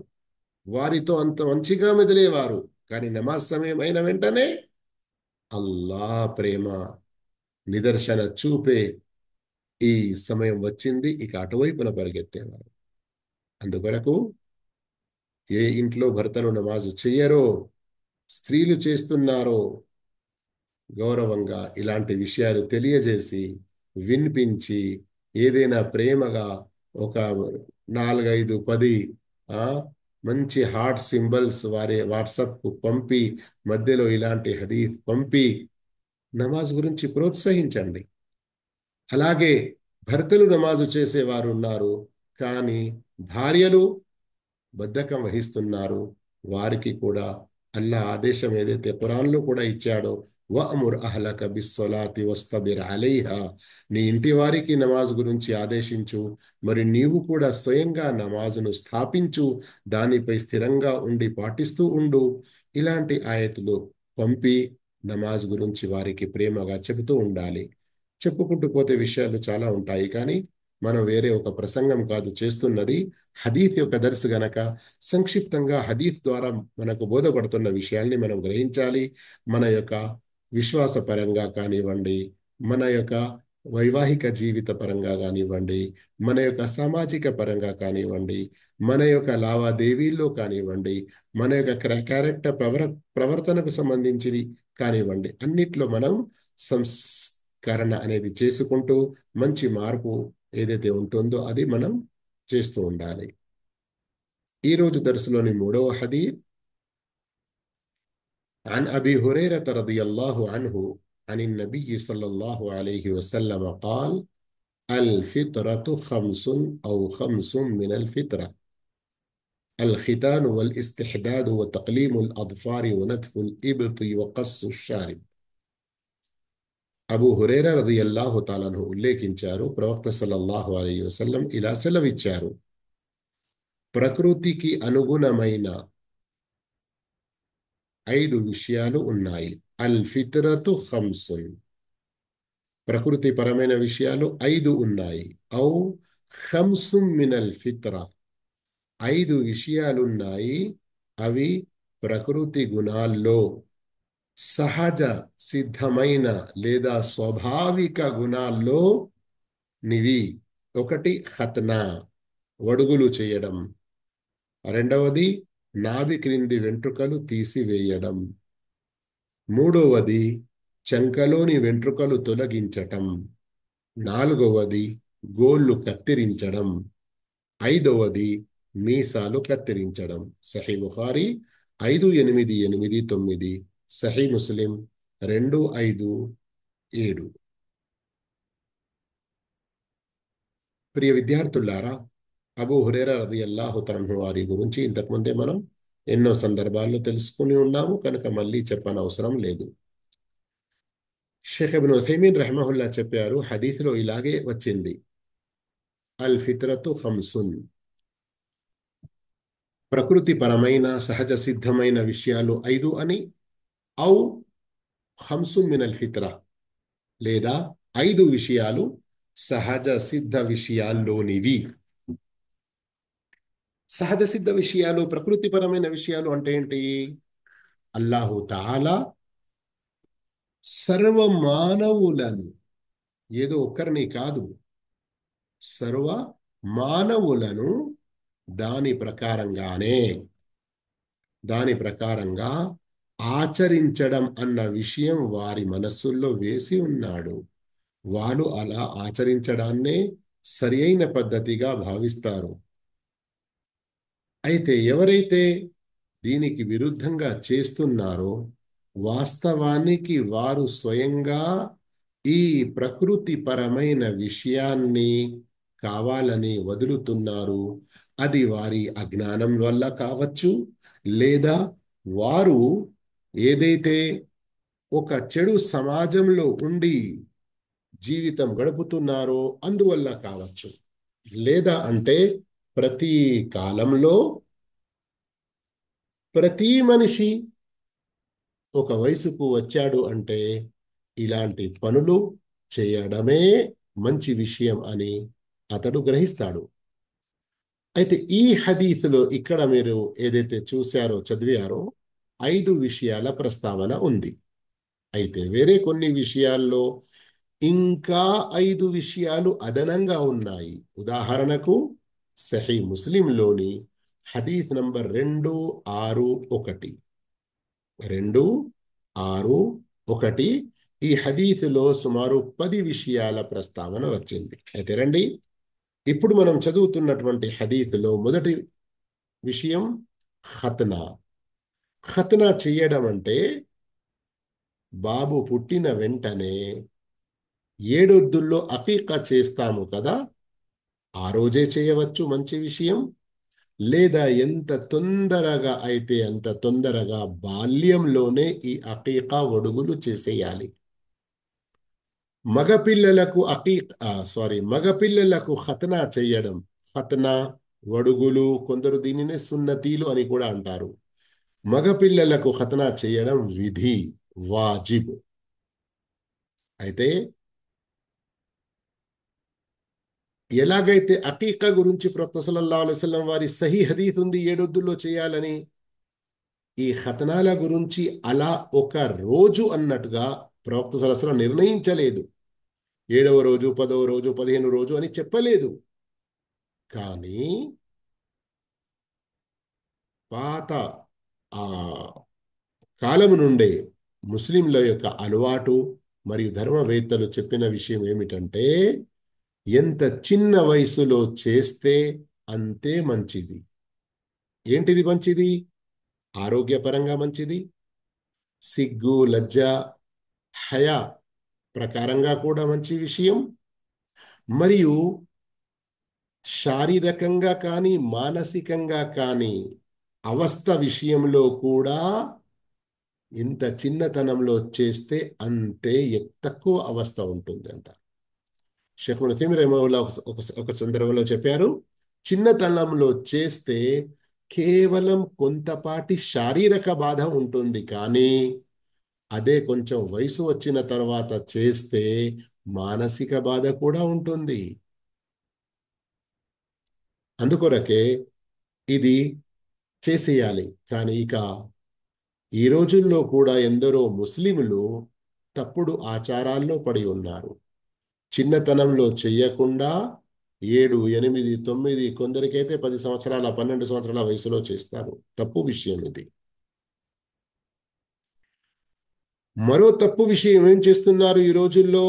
వారితో అంత మంచిగా మెదిలేవారు. కానీ నమాజ్ సమయం అయిన వెంటనే అల్లా ప్రేమ నిదర్శన చూపే ఈ సమయం వచ్చింది, ఇక అటువైపున పరిగెత్తేవారు. అందుకొరకు ఏ ఇంట్లో భర్తలు నమాజు చెయ్యరో, స్త్రీలు చేస్తున్నారో, గౌరవంగా ఇలాంటి విషయాలు తెలియజేసి వినిపించి ఏదైనా ప్రేమగా ఒక 4, 5, 10 ఆ మంచి హార్ట్ సింబల్స్ వారి వాట్సాప్కు పంపి మధ్యలో ఇలాంటి హదీఫ్ పంపి నమాజ్ గురించి ప్రోత్సహించండి. అలాగే భర్తలు నమాజు చేసేవారు ఉన్నారు, కానీ భార్యలు బద్ధకం వహిస్తున్నారు. వారికి కూడా అల్లా ఆదేశం ఏదైతే ఖురాన్లో కూడా ఇచ్చాడో, వఅముర్ అహ్లక బిస్సలాతి వస్తబిర్ అలైహా, నీ ఇంటి వారికి నమాజ్ గురించి ఆదేశించు, మరి నీవు కూడా స్వయంగా నమాజును స్థాపించు, దానిపై స్థిరంగా ఉండి పాటిస్తూ ఉండు. ఇలాంటి ఆయతులు పంపి నమాజ్ గురించి వారికి ప్రేమగా చెబుతూ ఉండాలి. చెప్పుకుంటూ పోతే విషయాలు చాలా ఉంటాయి, కానీ మనం వేరే ఒక ప్రసంగం కాదు చేస్తున్నది, హదీత్ యొక్క దర్స్ గనక సంక్షిప్తంగా హదీత్ ద్వారా మనకు బోధపడుతున్న విషయాల్ని మనం గ్రహించాలి. మన యొక్క విశ్వాస పరంగా కానివ్వండి, మన యొక్క వైవాహిక జీవిత పరంగా కానివ్వండి, మన యొక్క సామాజిక పరంగా కానివ్వండి, మన యొక్క లావాదేవీల్లో కానివ్వండి, మన యొక్క క్యారెక్టర్ ప్రవర్తనకు సంబంధించింది కానివ్వండి, అన్నిట్లో మనం సంస్కరణ అనేది చేసుకుంటూ మంచి మార్పు ఏదైతే ఉంటుందో అది మనం చేస్తూ ఉండాలి. ఈ రోజు దర్సులోని మూడవ హదీత్ عن أبي هريرة رضي الله عنه عن النبي صلى الله عليه وسلم قال: الفطرة خمس أو خمس من الفطرة: الختان والاستحداد وتقليم الأظفار ونتف الإبط وقص الشارب. అబూ హురైరా రదియల్లాహు తాలాను ఉల్లేఖించారు, ప్రవక్త సల్లల్లాహు అలైహి వసల్లం ఇలా సెలవిచ్చారు: ప్రకృతికి అనుగుణమైన 5 విషయాలు ఉన్నాయి. అల్ ఫిత్రతు ఖమ్సున్, ప్రకృతి పరమైన విషయాలు 5 ఉన్నాయి. ఔ ఖమ్సుం మినల్ ఫిత్ర, 5 విషయాలున్నాయి, అవి ప్రకృతి గుణాల్లో సహజ సిద్ధమైన లేదా స్వాభావిక గుణాల్లో నివి. ఒకటి ఖత్నా, వడుగులు చేయడం. రెండవది నాభి క్రింది వెంట్రుకలు తీసివేయడం. మూడవది చంకలోని వెంట్రుకలు తొలగించటం. నాలుగవది గోళ్ళు కత్తిరించడం. ఐదవది మీసాలు కత్తిరించడం. సహీ బుఖారీ 5889, సహీ ముస్లిం 2557. ప్రియ విద్యార్థులారా, అబూ హురైరా రదియల్లాహు తఆలా వారి గురించి ఇంతకుముందే మనం ఎన్నో సందర్భాల్లో తెలుసుకుని ఉన్నాము కనుక మళ్ళీ చెప్పనవసరం లేదు. షేఖ్ ఇబ్న్ ఉథైమీన్ రహిమహుల్లా చెప్పారు, హదీస్లో ఇలాగే వచ్చింది: అల్ ఫిత్రతు ఖమ్సున్, ప్రకృతి పరమైన సహజ సిద్ధమైన విషయాలు 5 అని, ఔ ఖమ్సున్ మినల్ ఫిత్ర, లేదా 5 విషయాలు సహజ సిద్ధ విషయాల్లోనివి. సహజ సిద్ధ విషయాలు, ప్రకృతిపరమైన విషయాలు అంటే ఏంటి? అల్లాహు తాలా సర్వ మానవులను, ఏదో ఒక్కరిని కాదు, సర్వ మానవులను దాని ప్రకారంగా ఆచరించడం అన్న విషయం వారి మనస్సుల్లో వేసి ఉన్నాడు. వాళ్ళు అలా ఆచరించడాన్నే సరి అయిన పద్ధతిగా భావిస్తారు. అయితే ఎవరైతే దీనికి విరుద్ధంగా చేస్తున్నారో, వాస్తవానికి వారు స్వయంగా ఈ ప్రకృతి పరమైన విషయాన్ని కావాలని వదులుతున్నారు. అది వారి అజ్ఞానం వల్ల కావచ్చు, లేదా వారు ఏదైతే ఒక చెడు సమాజంలో ఉండి జీవితం గడుపుతున్నారో అందువల్ల కావచ్చు. లేదా అంటే ప్రతి కాలంలో ప్రతి మనిషి ఒక వయసుకు వచ్చాడు అంటే ఇలాంటి పనులు చేయడమే మంచి విషయం అని అతడు గ్రహిస్తాడు. అయితే ఈ హదీసులో ఇక్కడ మీరు ఏదైతే చూశారో చదివారో 5 విషయాల ప్రస్తావన ఉంది. అయితే వేరే కొన్ని విషయాల్లో ఇంకా 5 విషయాలు అదనంగా ఉన్నాయి. ఉదాహరణకు సహీ ముస్లింలోని హదీస్ నంబర్ 261 261 ఈ హదీసులో సుమారు 10 విషయాల ప్రస్తావన వచ్చింది. అయితే రండి, ఇప్పుడు మనం చదువుతున్నటువంటి హదీసులో మొదటి విషయం ఖత్నా. ఖత్నా చెయ్యడం అంటే బాబు పుట్టిన వెంటనే 7 అకీకా చేస్తాము కదా, ఆ రోజే చేయవచ్చు, మంచి విషయం. లేదా ఎంత తొందరగా అయితే అంత తొందరగా బాల్యంలోనే ఈ అకీకా ఒడుగులు చేసేయాలి. మగపిల్లలకు ఖత్నా చెయ్యడం, ఖత్నా వడుగులు, కొందరు దీనినే సున్నతీలు అని కూడా అంటారు. మగపిల్లలకు ఖత్నా చేయడం విధి, వాజిబ్. అయితే ఎలాగైతే అకీకా గురించి ప్రవక్త సల్లల్లాహు అలైహి వసల్లం వారి సహీ హదీస్ ఉంది 7 చేయాలని, ఈ ఖతనాల గురించి అలా ఒక రోజు అన్నట్టుగా ప్రవక్త సల్లల్లాహు అలైహి వసల్లం నిర్ణయించలేదు. 7వ రోజు, 10వ రోజు, 15వ రోజు అని చెప్పలేదు. కానీ పాత ఆ కాలం నుండే ముస్లింల యొక్క అలవాటు మరియు ధర్మవేత్తలు చెప్పిన విషయం ఏమిటంటే, ఎంత చిన్న వయసులో చేస్తే అంతే మంచిది. ఏంటిది మంచిది? ఆరోగ్యపరంగా మంచిది, సిగ్గు, లజ్జ, హయా ప్రకారంగా కూడా మంచి విషయం, మరియు శారీరకంగా కానీ మానసికంగా కానీ అవస్థ విషయంలో కూడా ఇంత చిన్నతనంలో చేస్తే అంతే తక్కువ అవస్థ ఉంటుంది అంట. షేఖ్ మునతీమ్ రహిమహుల్లాహ్ ఒక సందర్భంలో చెప్పారు, చిన్నతనంలో చేస్తే కేవలం కొంతపాటి శారీరక బాధ ఉంటుంది, కానీ అదే కొంచెం వయసు వచ్చిన తర్వాత చేస్తే మానసిక బాధ కూడా ఉంటుంది. అందుకొరకే ఇది చేసేయాలి. కానీ ఇక ఈ రోజుల్లో కూడా ఎందరో ముస్లింలు తప్పుడు ఆచారాల్లో పడి ఉన్నారు. చిన్నతనంలో చెయ్యకుండా 7, 8, 9, కొందరికైతే 10 సంవత్సరాల 12 సంవత్సరాల వయసులో చేస్తారు. తప్పు విషయం ఇది. మరో తప్పు విషయం ఏం చేస్తున్నారు ఈ రోజుల్లో?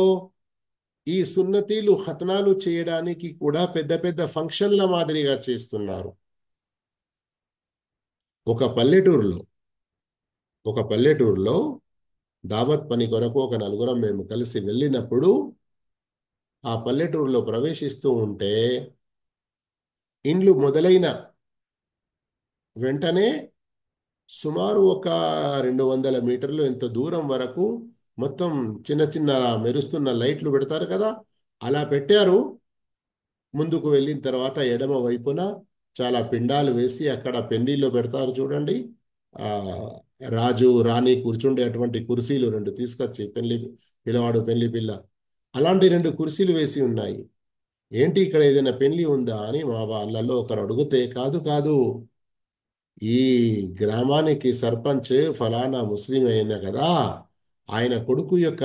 ఈ సున్నతీలు ఖత్నాలు చేయడానికి కూడా పెద్ద పెద్ద ఫంక్షన్ల మాదిరిగా చేస్తున్నారు. ఒక పల్లెటూరులో దావత్ పని కొరకు ఒక నలుగురం మేము కలిసి వెళ్ళినప్పుడు ఆ పల్లెటూరులో ప్రవేశిస్తూ ఉంటే ఇండ్లు మొదలైన వెంటనే సుమారు ఒక 200 మీటర్లు ఎంత దూరం వరకు మొత్తం చిన్న చిన్న మెరుస్తున్న లైట్లు పెడతారు కదా, అలా పెట్టారు. ముందుకు వెళ్ళిన తర్వాత ఎడమ వైపున చాలా పిండాలు వేసి అక్కడ పెండిల్లో పెడతారు చూడండి. ఆ రాజు రాణి కూర్చుండే అటువంటి కుర్చీలు 2 తీసుకొచ్చి, పిల్లవాడు పెళ్లి పిల్ల, అలాంటి 2 కుర్చీలు వేసి ఉన్నాయి. ఏంటి ఇక్కడ ఏదైనా పెళ్లి ఉందా అని మా వాళ్ళలో ఒకరు అడిగితే, కాదు కాదు, ఈ గ్రామానికి సర్పంచ్ ఫలానా ముస్లిం అయిన కదా, ఆయన కొడుకు యొక్క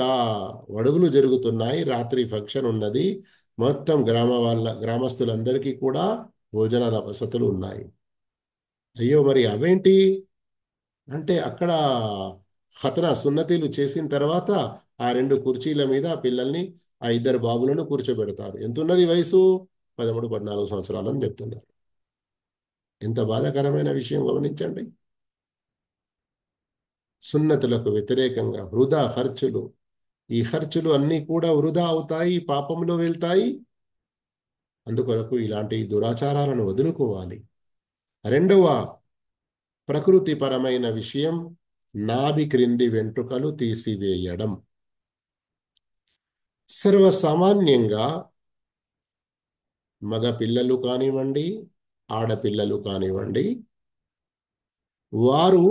వడుగులు జరుగుతున్నాయి, రాత్రి ఫంక్షన్ ఉన్నది, మొత్తం గ్రామస్తులందరికీ కూడా భోజనాల వసతులు ఉన్నాయి. అయ్యో మరి అవేంటి అంటే, అక్కడ ఖతనా సున్నతీలు చేసిన తర్వాత ఆ 2 కుర్చీల మీద ఆ పిల్లల్ని, ఆ 2 బాబులను కూర్చోబెడతారు. ఎంతున్నది వయసు? 13, 14 సంవత్సరాలు అని చెప్తున్నారు. ఎంత బాధాకరమైన విషయం గమనించండి. సున్నతులకు వ్యతిరేకంగా వృధా ఖర్చులు, ఈ ఖర్చులు అన్నీ కూడా వృధా అవుతాయి, పాపంలో వెళ్తాయి. అందుకొరకు ఇలాంటి దురాచారాలను వదులుకోవాలి. రెండవ ప్రకృతిపరమైన విషయం, నాభి క్రింది వెంట్రుకలు తీసివేయడం. సర్వసామాన్యంగా మగ పిల్లలు కానివ్వండి, ఆడపిల్లలు కానివ్వండి, వారు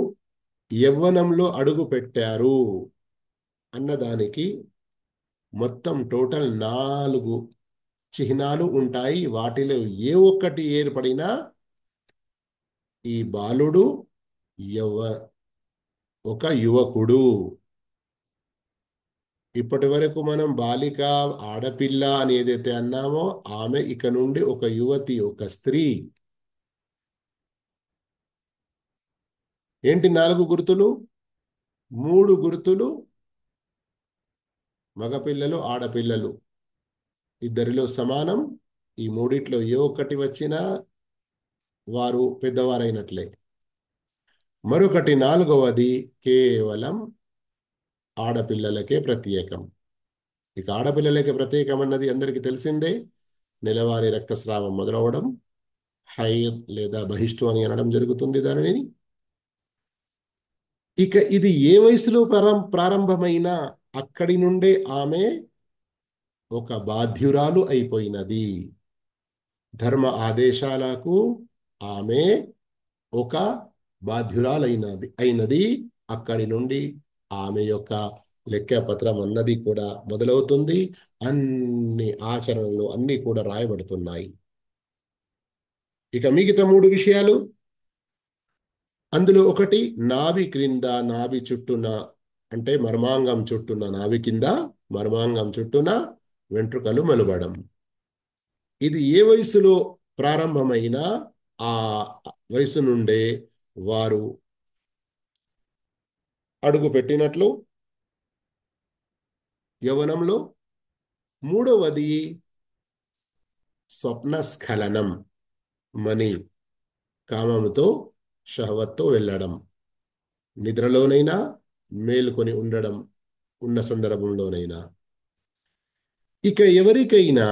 యవ్వనంలో అడుగు పెట్టారు అన్నదానికి మొత్తం టోటల్ 4 చిహ్నాలు ఉంటాయి. వాటిలో ఏ ఒక్కటి ఏర్పడినా ఈ బాలుడు యవ ఒక యువకుడు. ఇప్పటి వరకు మనం బాలిక, ఆడపిల్ల అని ఏదైతే అన్నామో ఆమె ఇక నుండి ఒక యువతి, ఒక స్త్రీ. ఏంటి 4 గుర్తులు? 3 గుర్తులు మగపిల్లలు, ఆడపిల్లలు ఇద్దరిలో సమానం. ఈ మూడిట్లో ఏ ఒక్కటి వచ్చినా వారు పెద్దవారైనట్లే. మరొకటి 4వది కేవలం ఆడపిల్లలకే ప్రత్యేకం. ఇక ఆడపిల్లలకే ప్రత్యేకం అన్నది అందరికీ తెలిసిందే. నెలవారీ రక్తస్రావం మొదలవడం, హైద్ లేదా బహిష్టు అని అనడం జరుగుతుంది దానిని. ఇక ఇది ఏ వయసులో ప్రారంభమైనా అక్కడి నుండే ఆమె ఒక బాధ్యురాలు అయిపోయినది. ధర్మ ఆదేశాలకు ఆమె ఒక అయినది. అక్కడి నుండి ఆమె యొక్క లెక్కపత్రం అన్నది కూడా మొదలవుతుంది. అన్ని ఆచరణలు అన్ని కూడా రాయబడుతున్నాయి. ఇక మిగతా 3 విషయాలు, అందులో ఒకటి నాభి క్రింద, నాభి చుట్టూన, అంటే మర్మాంగం చుట్టూన, నాభి కింద మర్మాంగం చుట్టూన వెంట్రుకలు మలవడం. ఇది ఏ వయసులో ప్రారంభమైనా ఆ వయసు నుండే వారు అడుగు పెట్టినట్లు యవ్వనంలో. మూడవది స్వప్నస్ఖలనం, మని కామముతో, షహవత్తో వెళ్ళడం, నిద్రలోనైనా మేలుకొని ఉండడం, ఉన్న సందర్భంలోనైనా. ఇక ఎవరికైనా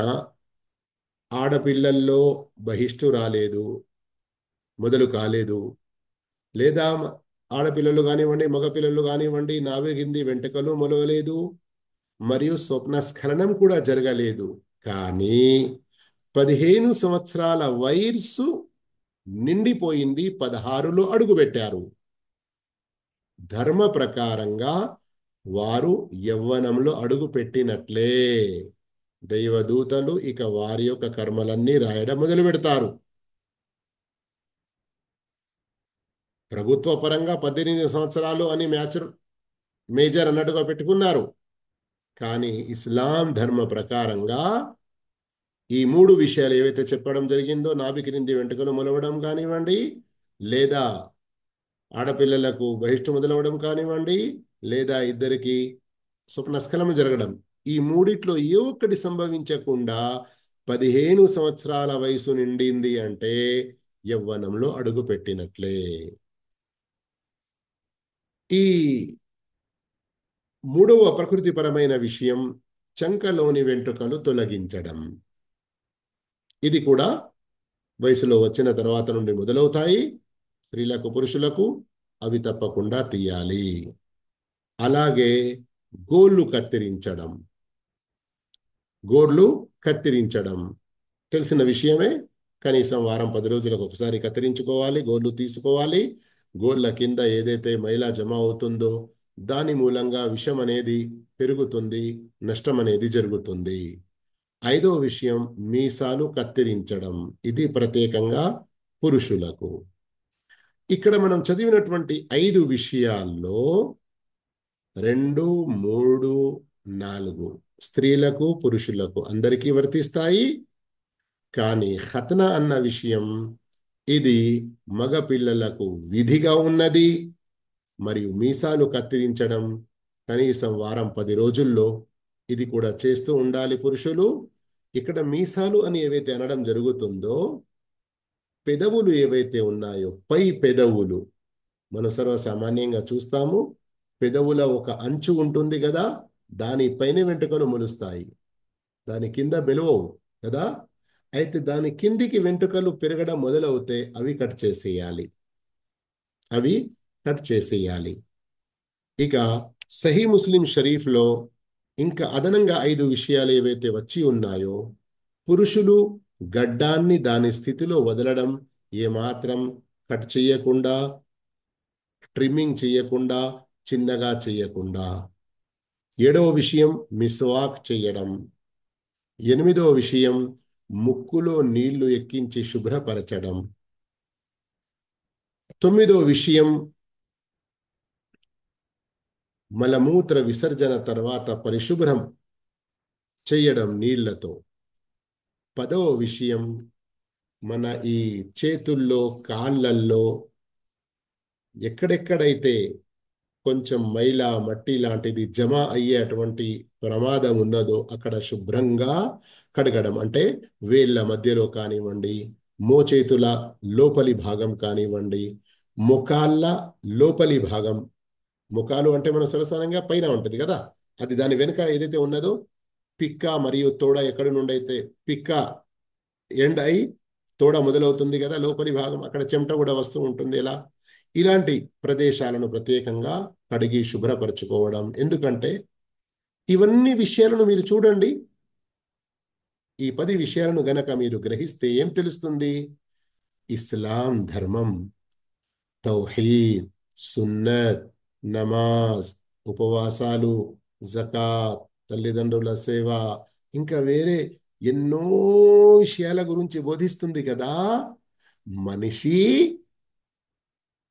ఆడపిల్లల్లో బహిష్టు రాలేదు, మొదలు కాలేదు, లేదా ఆడపిల్లలు కానివ్వండి, మగపిల్లలు కానివ్వండి, నాభి వెంట్రుకలు మొలవలేదు, మరియు స్వప్నస్ఖలనం కూడా జరగలేదు. కానీ 15 సంవత్సరాల వయస్సు నిండిపోయింది, 16లో అడుగుపెట్టారు. ధర్మ ప్రకారంగా వారు యవ్వనంలో అడుగు పెట్టినట్లే. దైవదూతలు ఇక వారి యొక్క కర్మలన్నీ రాయడం మొదలు పెడతారు. ప్రభుత్వ పరంగా 18 సంవత్సరాలు అని మేజర్ అన్నట్టుగా పెట్టుకున్నారు. కానీ ఇస్లాం ధర్మ ప్రకారంగా ఈ 3 విషయాలు ఏవైతే చెప్పడం జరిగిందో, నాభి క్రింది వెంట్రుకలు మొలవడం కానివ్వండి, లేదా ఆడపిల్లలకు బహిష్టు మొదలవడం కానివ్వండి, లేదా ఇద్దరికి స్వప్నస్ఖలనం జరగడం, ఈ మూడిట్లో ఏ ఒక్కటి సంభవించకుండా 15 సంవత్సరాల వయసు నిండింది అంటే యవ్వనంలో అడుగు పెట్టినట్లే. ఈ మూడవ ప్రకృతిపరమైన విషయం చంకలోని వెంట్రుకలు తొలగించడం. ఇది కూడా వయసులో వచ్చిన తర్వాత నుండి మొదలవుతాయి. స్త్రీలకు, పురుషులకు అవి తప్పకుండా తీయాలి. అలాగే గోళ్ళు కత్తిరించడం. గోర్లు కత్తిరించడం తెలిసిన విషయమే. కనీసం వారం 10 రోజులకు ఒకసారి కత్తిరించుకోవాలి, గోర్లు తీసుకోవాలి. గోర్ల కింద ఏదైతే మైలా జమ అవుతుందో దాని మూలంగా విషం అనేది పెరుగుతుంది, నష్టం అనేది జరుగుతుంది. 5వ విషయం మీసాలు కత్తిరించడం. ఇది ప్రత్యేకంగా పురుషులకు. ఇక్కడ మనం చదివినటువంటి 5 విషయాల్లో 2, 3, 4 స్త్రీలకు, పురుషులకు అందరికీ వర్తిస్తాయి. కానీ ఖత్నా అన్న విషయం ఇది మగ పిల్లలకు విధిగా ఉన్నది. మరియు మీసాలు కత్తిరించడం కనీసం వారం 10 రోజుల్లో ఇది కూడా చేస్తూ ఉండాలి పురుషులు. ఇక్కడ మీసాలు అని ఏవైతే అనడం జరుగుతుందో, పెదవులు ఏవైతే ఉన్నాయో, పై పెదవులు మనం సర్వసామాన్యంగా చూస్తాము. పెదవుల ఒక అంచు ఉంటుంది కదా, దానిపైన వెంట్రుకలు మొలుస్తాయి, దాని కింద మెలవవు కదా. అయితే దాని కిందికి వెంట్రుకలు పెరగడం మొదలవుతే అవి కట్ చేసేయాలి, అవి కట్ చేసేయాలి. ఇక సహీ ముస్లిం షరీఫ్లో ఇంకా అదనంగా 5 విషయాలు ఏవైతే వచ్చి ఉన్నాయో, పురుషులు గడ్డాన్ని దాని స్థితిలో వదలడం, ఏమాత్రం కట్ చేయకుండా, ట్రిమ్మింగ్ చేయకుండా, చిన్నగా చేయకుండా. 7వ విషయం మిస్వాక్ చేయడం. ఎనిమిదో విషయం, ముక్కులో నీళ్లు ఎక్కించి శుభ్రపరచడం. తొమ్మిదో విషయం, మలమూత్ర విసర్జన తర్వాత పరిశుభ్రం చేయడం నీళ్లతో. పదో విషయం, మన ఈ చేతుల్లో, కాళ్ళల్లో ఎక్కడెక్కడైతే కొంచెం మైల, మట్టి లాంటిది జమ అయ్యేటువంటి ప్రమాదం ఉన్నదో అక్కడ శుభ్రంగా కడగడం. అంటే వేళ్ళ మధ్యలో కానివ్వండి, మోచేతుల లోపలి భాగం కానివ్వండి, ముఖాళ్ళ లోపలి భాగం. ముఖాలు అంటే మనం సరసనంగా పైన ఉంటుంది కదా, అది దాని వెనుక ఏదైతే ఉన్నదో పిక్క మరియు తోడ, ఎక్కడి నుండి అయితే పిక్క ఎండ్ అయి తోడ మొదలవుతుంది కదా, లోపలి భాగం అక్కడ చెమట కూడా వస్తూ ఉంటుంది. ఎలా ఇలాంటి ప్రదేశాలను ప్రత్యేకంగా కడిగి శుభ్రపరచుకోవడం. ఎందుకంటే ఇవన్నీ విషయాలను మీరు చూడండి, ఈ 10 విషయాలను గనక మీరు గ్రహిస్తే ఏం తెలుస్తుంది? ఇస్లాం ధర్మం, తౌహీద్, సున్నత్, నమాజ్, ఉపవాసాలు, జకాత్, తల్లిదండ్రుల సేవ, ఇంకా వేరే ఎన్నో విషయాల గురించి బోధిస్తుంది కదా. మనిషి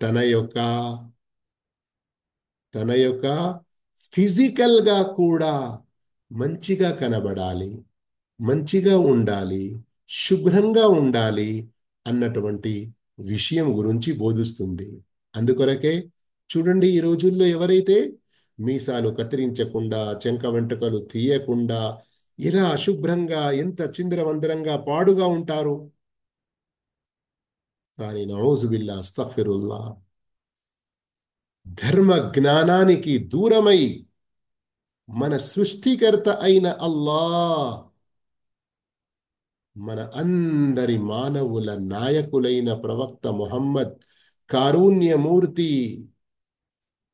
తన యొక్క తన యొక్క ఫిజికల్ గా కూడా మంచిగా కనబడాలి, మంచిగా ఉండాలి, శుభ్రంగా ఉండాలి అన్నటువంటి విషయం గురించి బోధిస్తుంది. అందుకొరకే చూడండి, ఈ రోజుల్లో ఎవరైతే మీసాలు కత్తిరించకుండా, చెంక వెంట్రుకలు తీయకుండా ఇలా అశుభ్రంగా, ఎంత చిందరవందరంగా, పాడుగా ఉంటారు. కానీ నౌజు బిల్లా, అస్తగ్ఫిరుల్లా, ధర్మ జ్ఞానానికి దూరమై మన సృష్టికర్త అయిన అల్లాహ్, మన అందరి మానవుల నాయకులైన ప్రవక్త ముహమ్మద్ కారుణ్యమూర్తి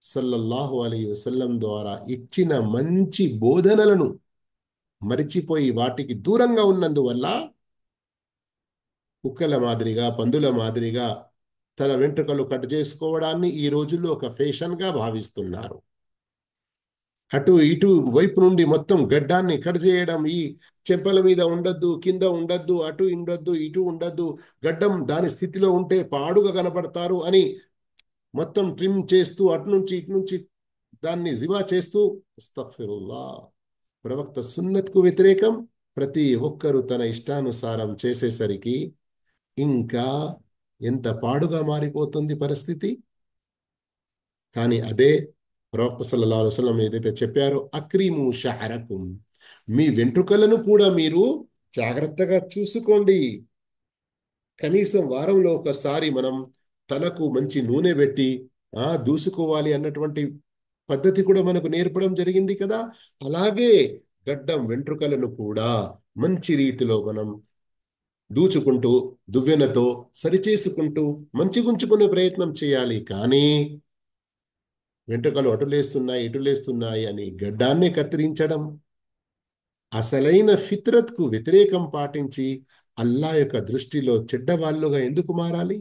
సల్లల్లాహు అలైహి వసల్లం ద్వారా ఇచ్చిన మంచి బోధనలను మరిచిపోయి వాటికి దూరంగా ఉన్నందువల్ల కుక్కల మాదిరిగా, పందుల మాదిరిగా తల వెంట్రుకలు కట్ చేసుకోవడాన్ని ఈ రోజుల్లో ఒక ఫ్యాషన్గా భావిస్తున్నారు. అటు ఇటు వైపు నుండి మొత్తం గడ్డాన్ని కట్ చేయడం, ఈ చెంపల మీద ఉండద్దు, కింద ఉండద్దు, అటు ఉండద్దు, ఇటు ఉండద్దు, గడ్డం దాని స్థితిలో ఉంటే పాడుగా కనపడతారు అని మొత్తం ట్రిమ్ చేస్తూ అటు నుంచి ఇటు నుంచి దాన్ని జివా చేస్తూ, అస్తగ్ఫిరుల్లా, ప్రవక్త సున్నత్కు వ్యతిరేకం. ప్రతి ఒక్కరూ తన ఇష్టానుసారం చేసేసరికి ఇంకా ఎంత పాడుగా మారిపోతుంది పరిస్థితి. కానీ అదే ప్రవక్త సల్లల్లాహు అలైహి వసల్లం ఏదైతే చెప్పారో, అక్రీము షహరకుం, మీ వెంట్రుకలను కూడా మీరు జాగ్రత్తగా చూసుకోండి. కనీసం వారంలో ఒకసారి మనం తలకు మంచి నూనె పెట్టి దూసుకోవాలి అన్నటువంటి పద్ధతి కూడా మనకు నేర్పడం జరిగింది కదా. అలాగే గడ్డం వెంట్రుకలను కూడా మంచి రీతిలో మనం దూచుకుంటూ, దువ్వెనతో సరిచేసుకుంటూ మంచిగుంచుకునే ప్రయత్నం చేయాలి. కానీ వెంట్రుకలు అటులేస్తున్నాయి, ఇటులేస్తున్నాయి అని గడ్డాన్నే కత్తిరించడం, అసలైన ఫిత్రత్కు వ్యతిరేకం పాటించి అల్లా యొక్క దృష్టిలో చెడ్డవాళ్ళుగా ఎందుకు మారాలి?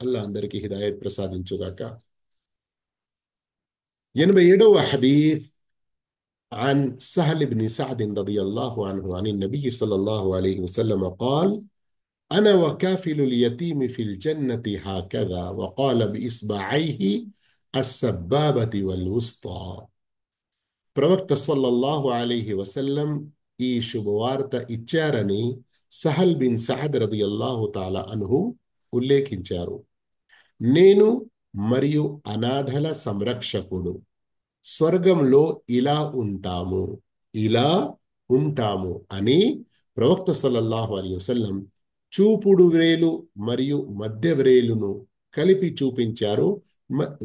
అల్లా అందరికీ హిదాయత్ ప్రసాదించుగాక. 87వ హదీస్ عن سهل بن سعد رضي الله عنه عن النبي صلى الله عليه وسلم قال: أنا وكافل اليتيم في الجنة هكذا، وقال بإصبعيه السبابة والوسطى. ప్రవక్త సల్లల్లాహు అలైహి వసల్లం ఈ శుభవార్త ఇచ్చారని సహల్ బిన్ సఅద్ రదియల్లాహు తాలా అన్హు ఉల్లేఖించారు. నేను మరియు అనాథల సంరక్షకుడు స్వర్గంలో ఇలా ఉంటాము, ఇలా ఉంటాము అని ప్రవక్త సల్లల్లాహు అలైహి వసల్లం చూపుడు వ్రేలు మరియు మధ్య వ్రేలును కలిపి చూపించారు.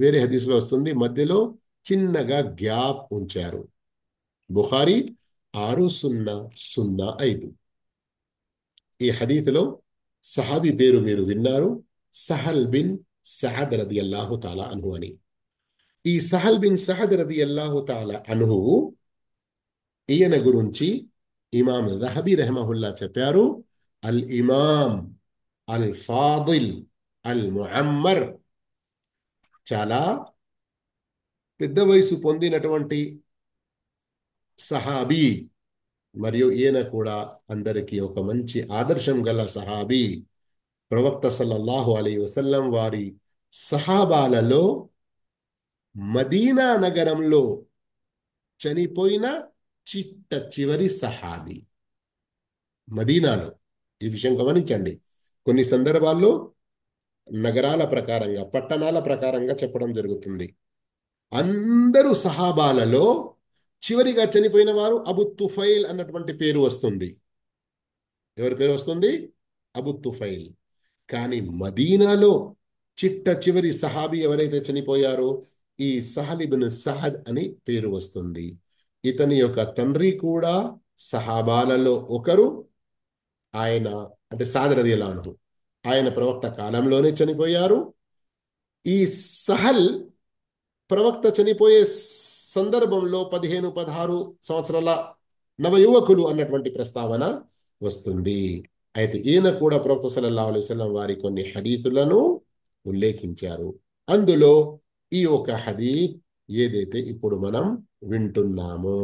వేరే హదీసులో వస్తుంది, మధ్యలో చిన్నగా గ్యాప్ ఉంచారు. బుఖారీ 6005. ఈ హదీసులో సహాబీ పేరు మీరు విన్నారు, సహల్ బిన్ సఅద్ రదియల్లాహు తాలా అన్హు అని. ఈ సహల్ బిన్ సఅద్ రదియల్లాహు తాలా అన్హు, ఈయన గురించి ఇమాం దహబీ రహమహుల్లా చెప్పారు, అల్ ఇమాం అల్ ఫాదిల్ అల్ ముఅమ్మర్, చాలా పెద్ద వయసు పొందినటువంటి సహాబీ, మరియు ఈయన కూడా అందరికీ ఒక మంచి ఆదర్శం గల సహాబీ. ప్రవక్త సల్లల్లాహు అలైహి వసల్లం వారి సహాబాలలో మదీనా నగరంలో చనిపోయిన చిట్ట చివరి సహాబీ మదీనాలో. ఈ విషయం గమనించండి. కొన్ని సందర్భాల్లో నగరాల ప్రకారంగా, పట్టణాల ప్రకారంగా చెప్పడం జరుగుతుంది. అందరూ సహాబాలలో చివరిగా చనిపోయిన వారు అబు తుఫైల్ అన్నటువంటి పేరు వస్తుంది. ఎవరి పేరు వస్తుంది? అబు తుఫైల్. కానీ మదీనాలో చిట్ట చివరి సహాబీ ఎవరైతే చనిపోయారో ఈ సహల్ ఇబ్న్ సహద్ అని పేరు వస్తుంది. ఇతని యొక్క తండ్రి కూడా సహాబాలలో ఒకరు. ఆయన అంటే సాద్ రదియల్లాహు అన్హు, ఆయన ప్రవక్త కాలంలోనే చనిపోయారు. ఈ సహల్ ప్రవక్త చనిపోయే సందర్భంలో 15-16 సంవత్సరాల నవయువకులు అన్నటువంటి ప్రస్తావన వస్తుంది. అయితే ఈయన కూడా ప్రవక్త సల్లల్లాహు అలైహి వసల్లం వారి కొన్ని హదీతులను ఉల్లేఖించారు. అందులో ఈ ఒక హదీత్ ఏదైతే ఇప్పుడు మనం వింటున్నామో.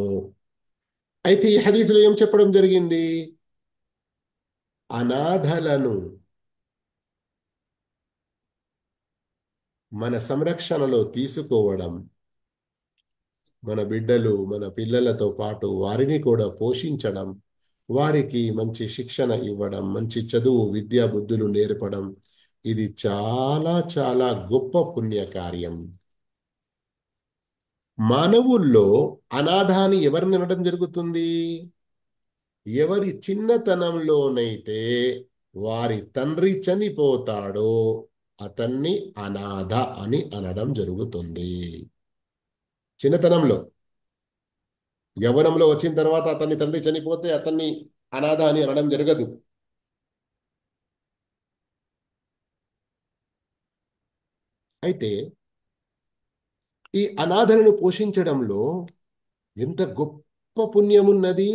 అయితే ఈ హదీతులో ఏం చెప్పడం జరిగింది? అనాథలను మన సంరక్షణలో తీసుకోవడం, మన బిడ్డలు మన పిల్లలతో పాటు వారిని కూడా పోషించడం, వారికి మంచి శిక్షణ ఇవ్వడం, మంచి చదువు విద్యా బుద్ధులు నేర్పడం, ఇది చాలా చాలా గొప్ప పుణ్యకార్యం. మానవుల్లో అనాథాన్ని ఎవరిని అనడం జరుగుతుంది? ఎవరి చిన్నతనంలోనైతే వారి తండ్రి చనిపోతాడో అతన్ని అనాథ అని అనడం జరుగుతుంది. చిన్నతనంలో, యవ్వనంలో వచ్చిన తర్వాత అతన్ని తండ్రి చనిపోతే అతన్ని అనాథ అని అనడం జరగదు. అయితే ఈ అనాథలను పోషించడంలో ఎంత గొప్ప పుణ్యమున్నది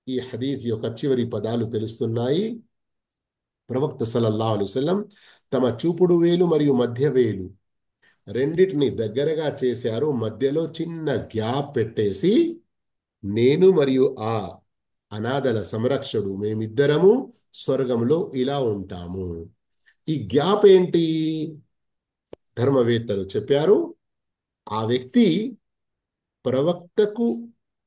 ఈ హదీత్ యొక్క చివరి పదాలు తెలుస్తున్నాయి. ప్రవక్త సల్లల్లాహు అలైహి వసల్లం తమ చూపుడు వేలు మరియు మధ్య వేలు రెండిటిని దగ్గరగా చేశారు. మధ్యలో చిన్న గ్యాప్ పెట్టేసి, నేను మరియు ఆ అనాథల సంరక్షకుడు మేమిద్దరము స్వర్గంలో ఇలా ఉంటాము. ఈ గ్యాప్ ఏంటి? ధర్మవేత్తలు చెప్పారు, ఆ వ్యక్తి ప్రవక్తకు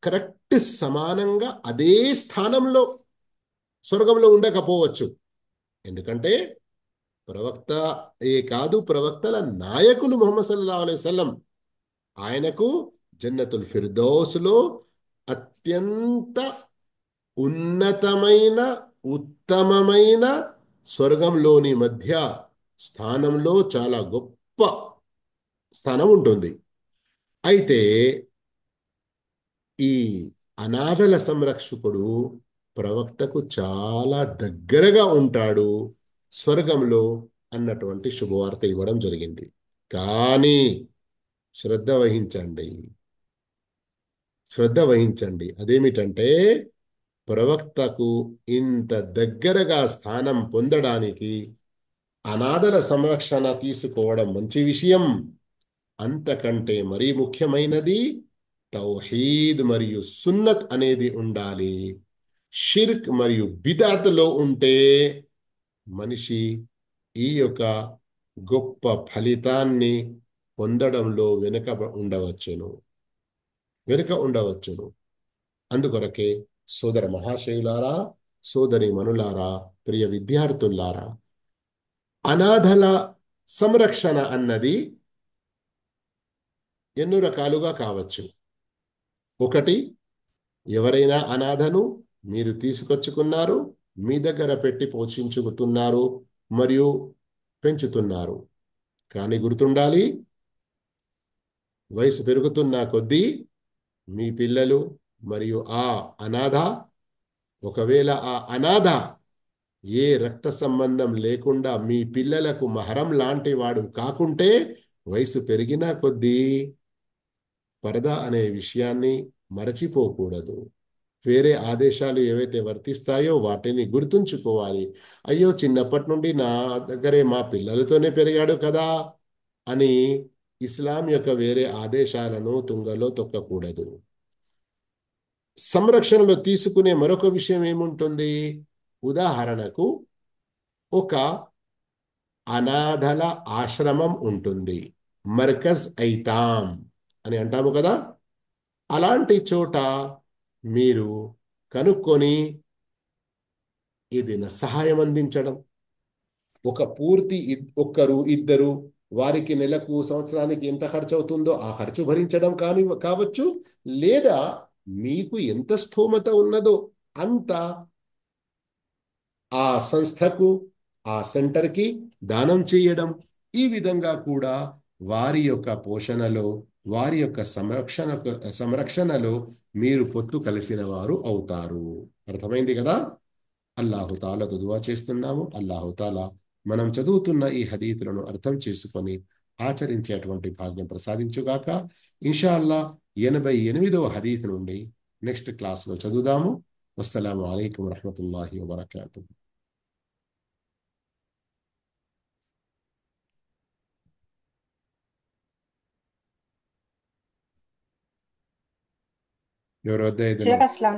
కరెక్ట్ సమానంగా అదే స్థానంలో స్వర్గంలో ఉండకపోవచ్చు. ఎందుకంటే ప్రవక్త కాదు, ప్రవక్తల నాయకులు ముహమ్మద్ సల్లల్లాహు అలైహి వసల్లం ఆయనకు జన్నతుల్ ఫిర్దౌస్లో అత్యంత ఉన్నతమైన ఉత్తమమైన స్వర్గంలోని మధ్య స్థానంలో చాలా గొప్ప స్థానం ఉంటుంది. అయితే ఈ అనాథల సంరక్షకుడు ప్రవక్తకు చాలా దగ్గరగా ఉంటాడు స్వర్గంలో అన్నటువంటి శుభవార్త ఇవ్వడం జరిగింది. కానీ శ్రద్ధ వహించండి, శ్రద్ధ వహించండి. అదేమిటంటే ప్రవక్తకు ఇంత దగ్గరగా స్థానం పొందడానికి అనాథల సంరక్షణ తీసుకోవడం మంచి విషయం. అంతకంటే మరీ ముఖ్యమైనది తౌహీద్ మరియు సున్నత్ అనేది ఉండాలి. షిర్క్ మరియు బిదాత్లో ఉంటే మనిషి ఈ యొక్క గొప్ప ఫలితాన్ని పొందడంలో వెనుక ఉండవచ్చును. అందుకొరకే సోదర మహాశయులారా, సోదరి మనులారా, ప్రియ విద్యార్థులారా, అనాథల సంరక్షణ అన్నది ఎన్నో రకాలుగా కావచ్చు. ఒకటి, ఎవరైనా అనాథను మీరు తీసుకొచ్చుకున్నారు, మీ దగ్గర పెట్టి పోషించుకుతున్నారు మరియు పెంచుతున్నారు. కానీ గుర్తుండాలి, వయసు పెరుగుతున్న కొద్దీ మీ పిల్లలు మరియు ఆ అనాథ, ఒకవేళ ఆ అనాథ ఏ రక్త సంబంధం లేకుండా మీ పిల్లలకు మహరం లాంటి వాడు కాకుంటే, వయసు పెరిగిన కొద్దీ పరదా అనే విషయాన్ని మరచిపోకూడదు. వేరే ఆదేశాలు ఏవైతే వర్తిస్తాయో వాటిని గుర్తుంచుకోవాలి. అయ్యో, చిన్నప్పటి నుండి నా దగ్గరే మా పిల్లలతోనే పెరిగాడు కదా అని ఇస్లాం యొక్క వేరే ఆదేశాలను తుంగలో తొక్కకూడదు. సంరక్షణలో తీసుకునే మరొక విషయం ఏముంటుంది? ఉదాహరణకు ఒక అనాథల ఆశ్రమం ఉంటుంది, మర్కజ్ ఐతాం అని అంటాము కదా. అలాంటి చోట మీరు కనుక్కొని ఏదైనా సహాయం అందించడం, ఒక పూర్తి ఒక్కరు ఇద్దరు, వారికి నెలకు సంవత్సరానికి ఎంత ఖర్చు అవుతుందో ఆ ఖర్చు భరించడం కావచ్చు, లేదా మీకు ఎంత స్థోమత ఉన్నదో అంత ఆ సంస్థకు, ఆ సెంటర్కి దానం చేయడం. ఈ విధంగా కూడా వారి యొక్క పోషణలో, వారి యొక్క సంరక్షణలో మీరు పొత్తు కలిసిన వారు అవుతారు. అర్థమైంది కదా. అల్లాహుతాలాతో దువా చేస్తున్నాము, అల్లాహుతాలా మనం చదువుతున్న ఈ హదీతులను అర్థం చేసుకొని ఆచరించేటువంటి భాగ్యం ప్రసాదించుగాక. ఇన్షా అల్లా 88వ హదీత్ నుండి నెక్స్ట్ క్లాస్లో చదువుదాము. వస్సలాము అలైకుం వరహమతుల్లాహి వబర్కాతు. ఎవరు వద్ద ఏదైనా शेख अस्सलाम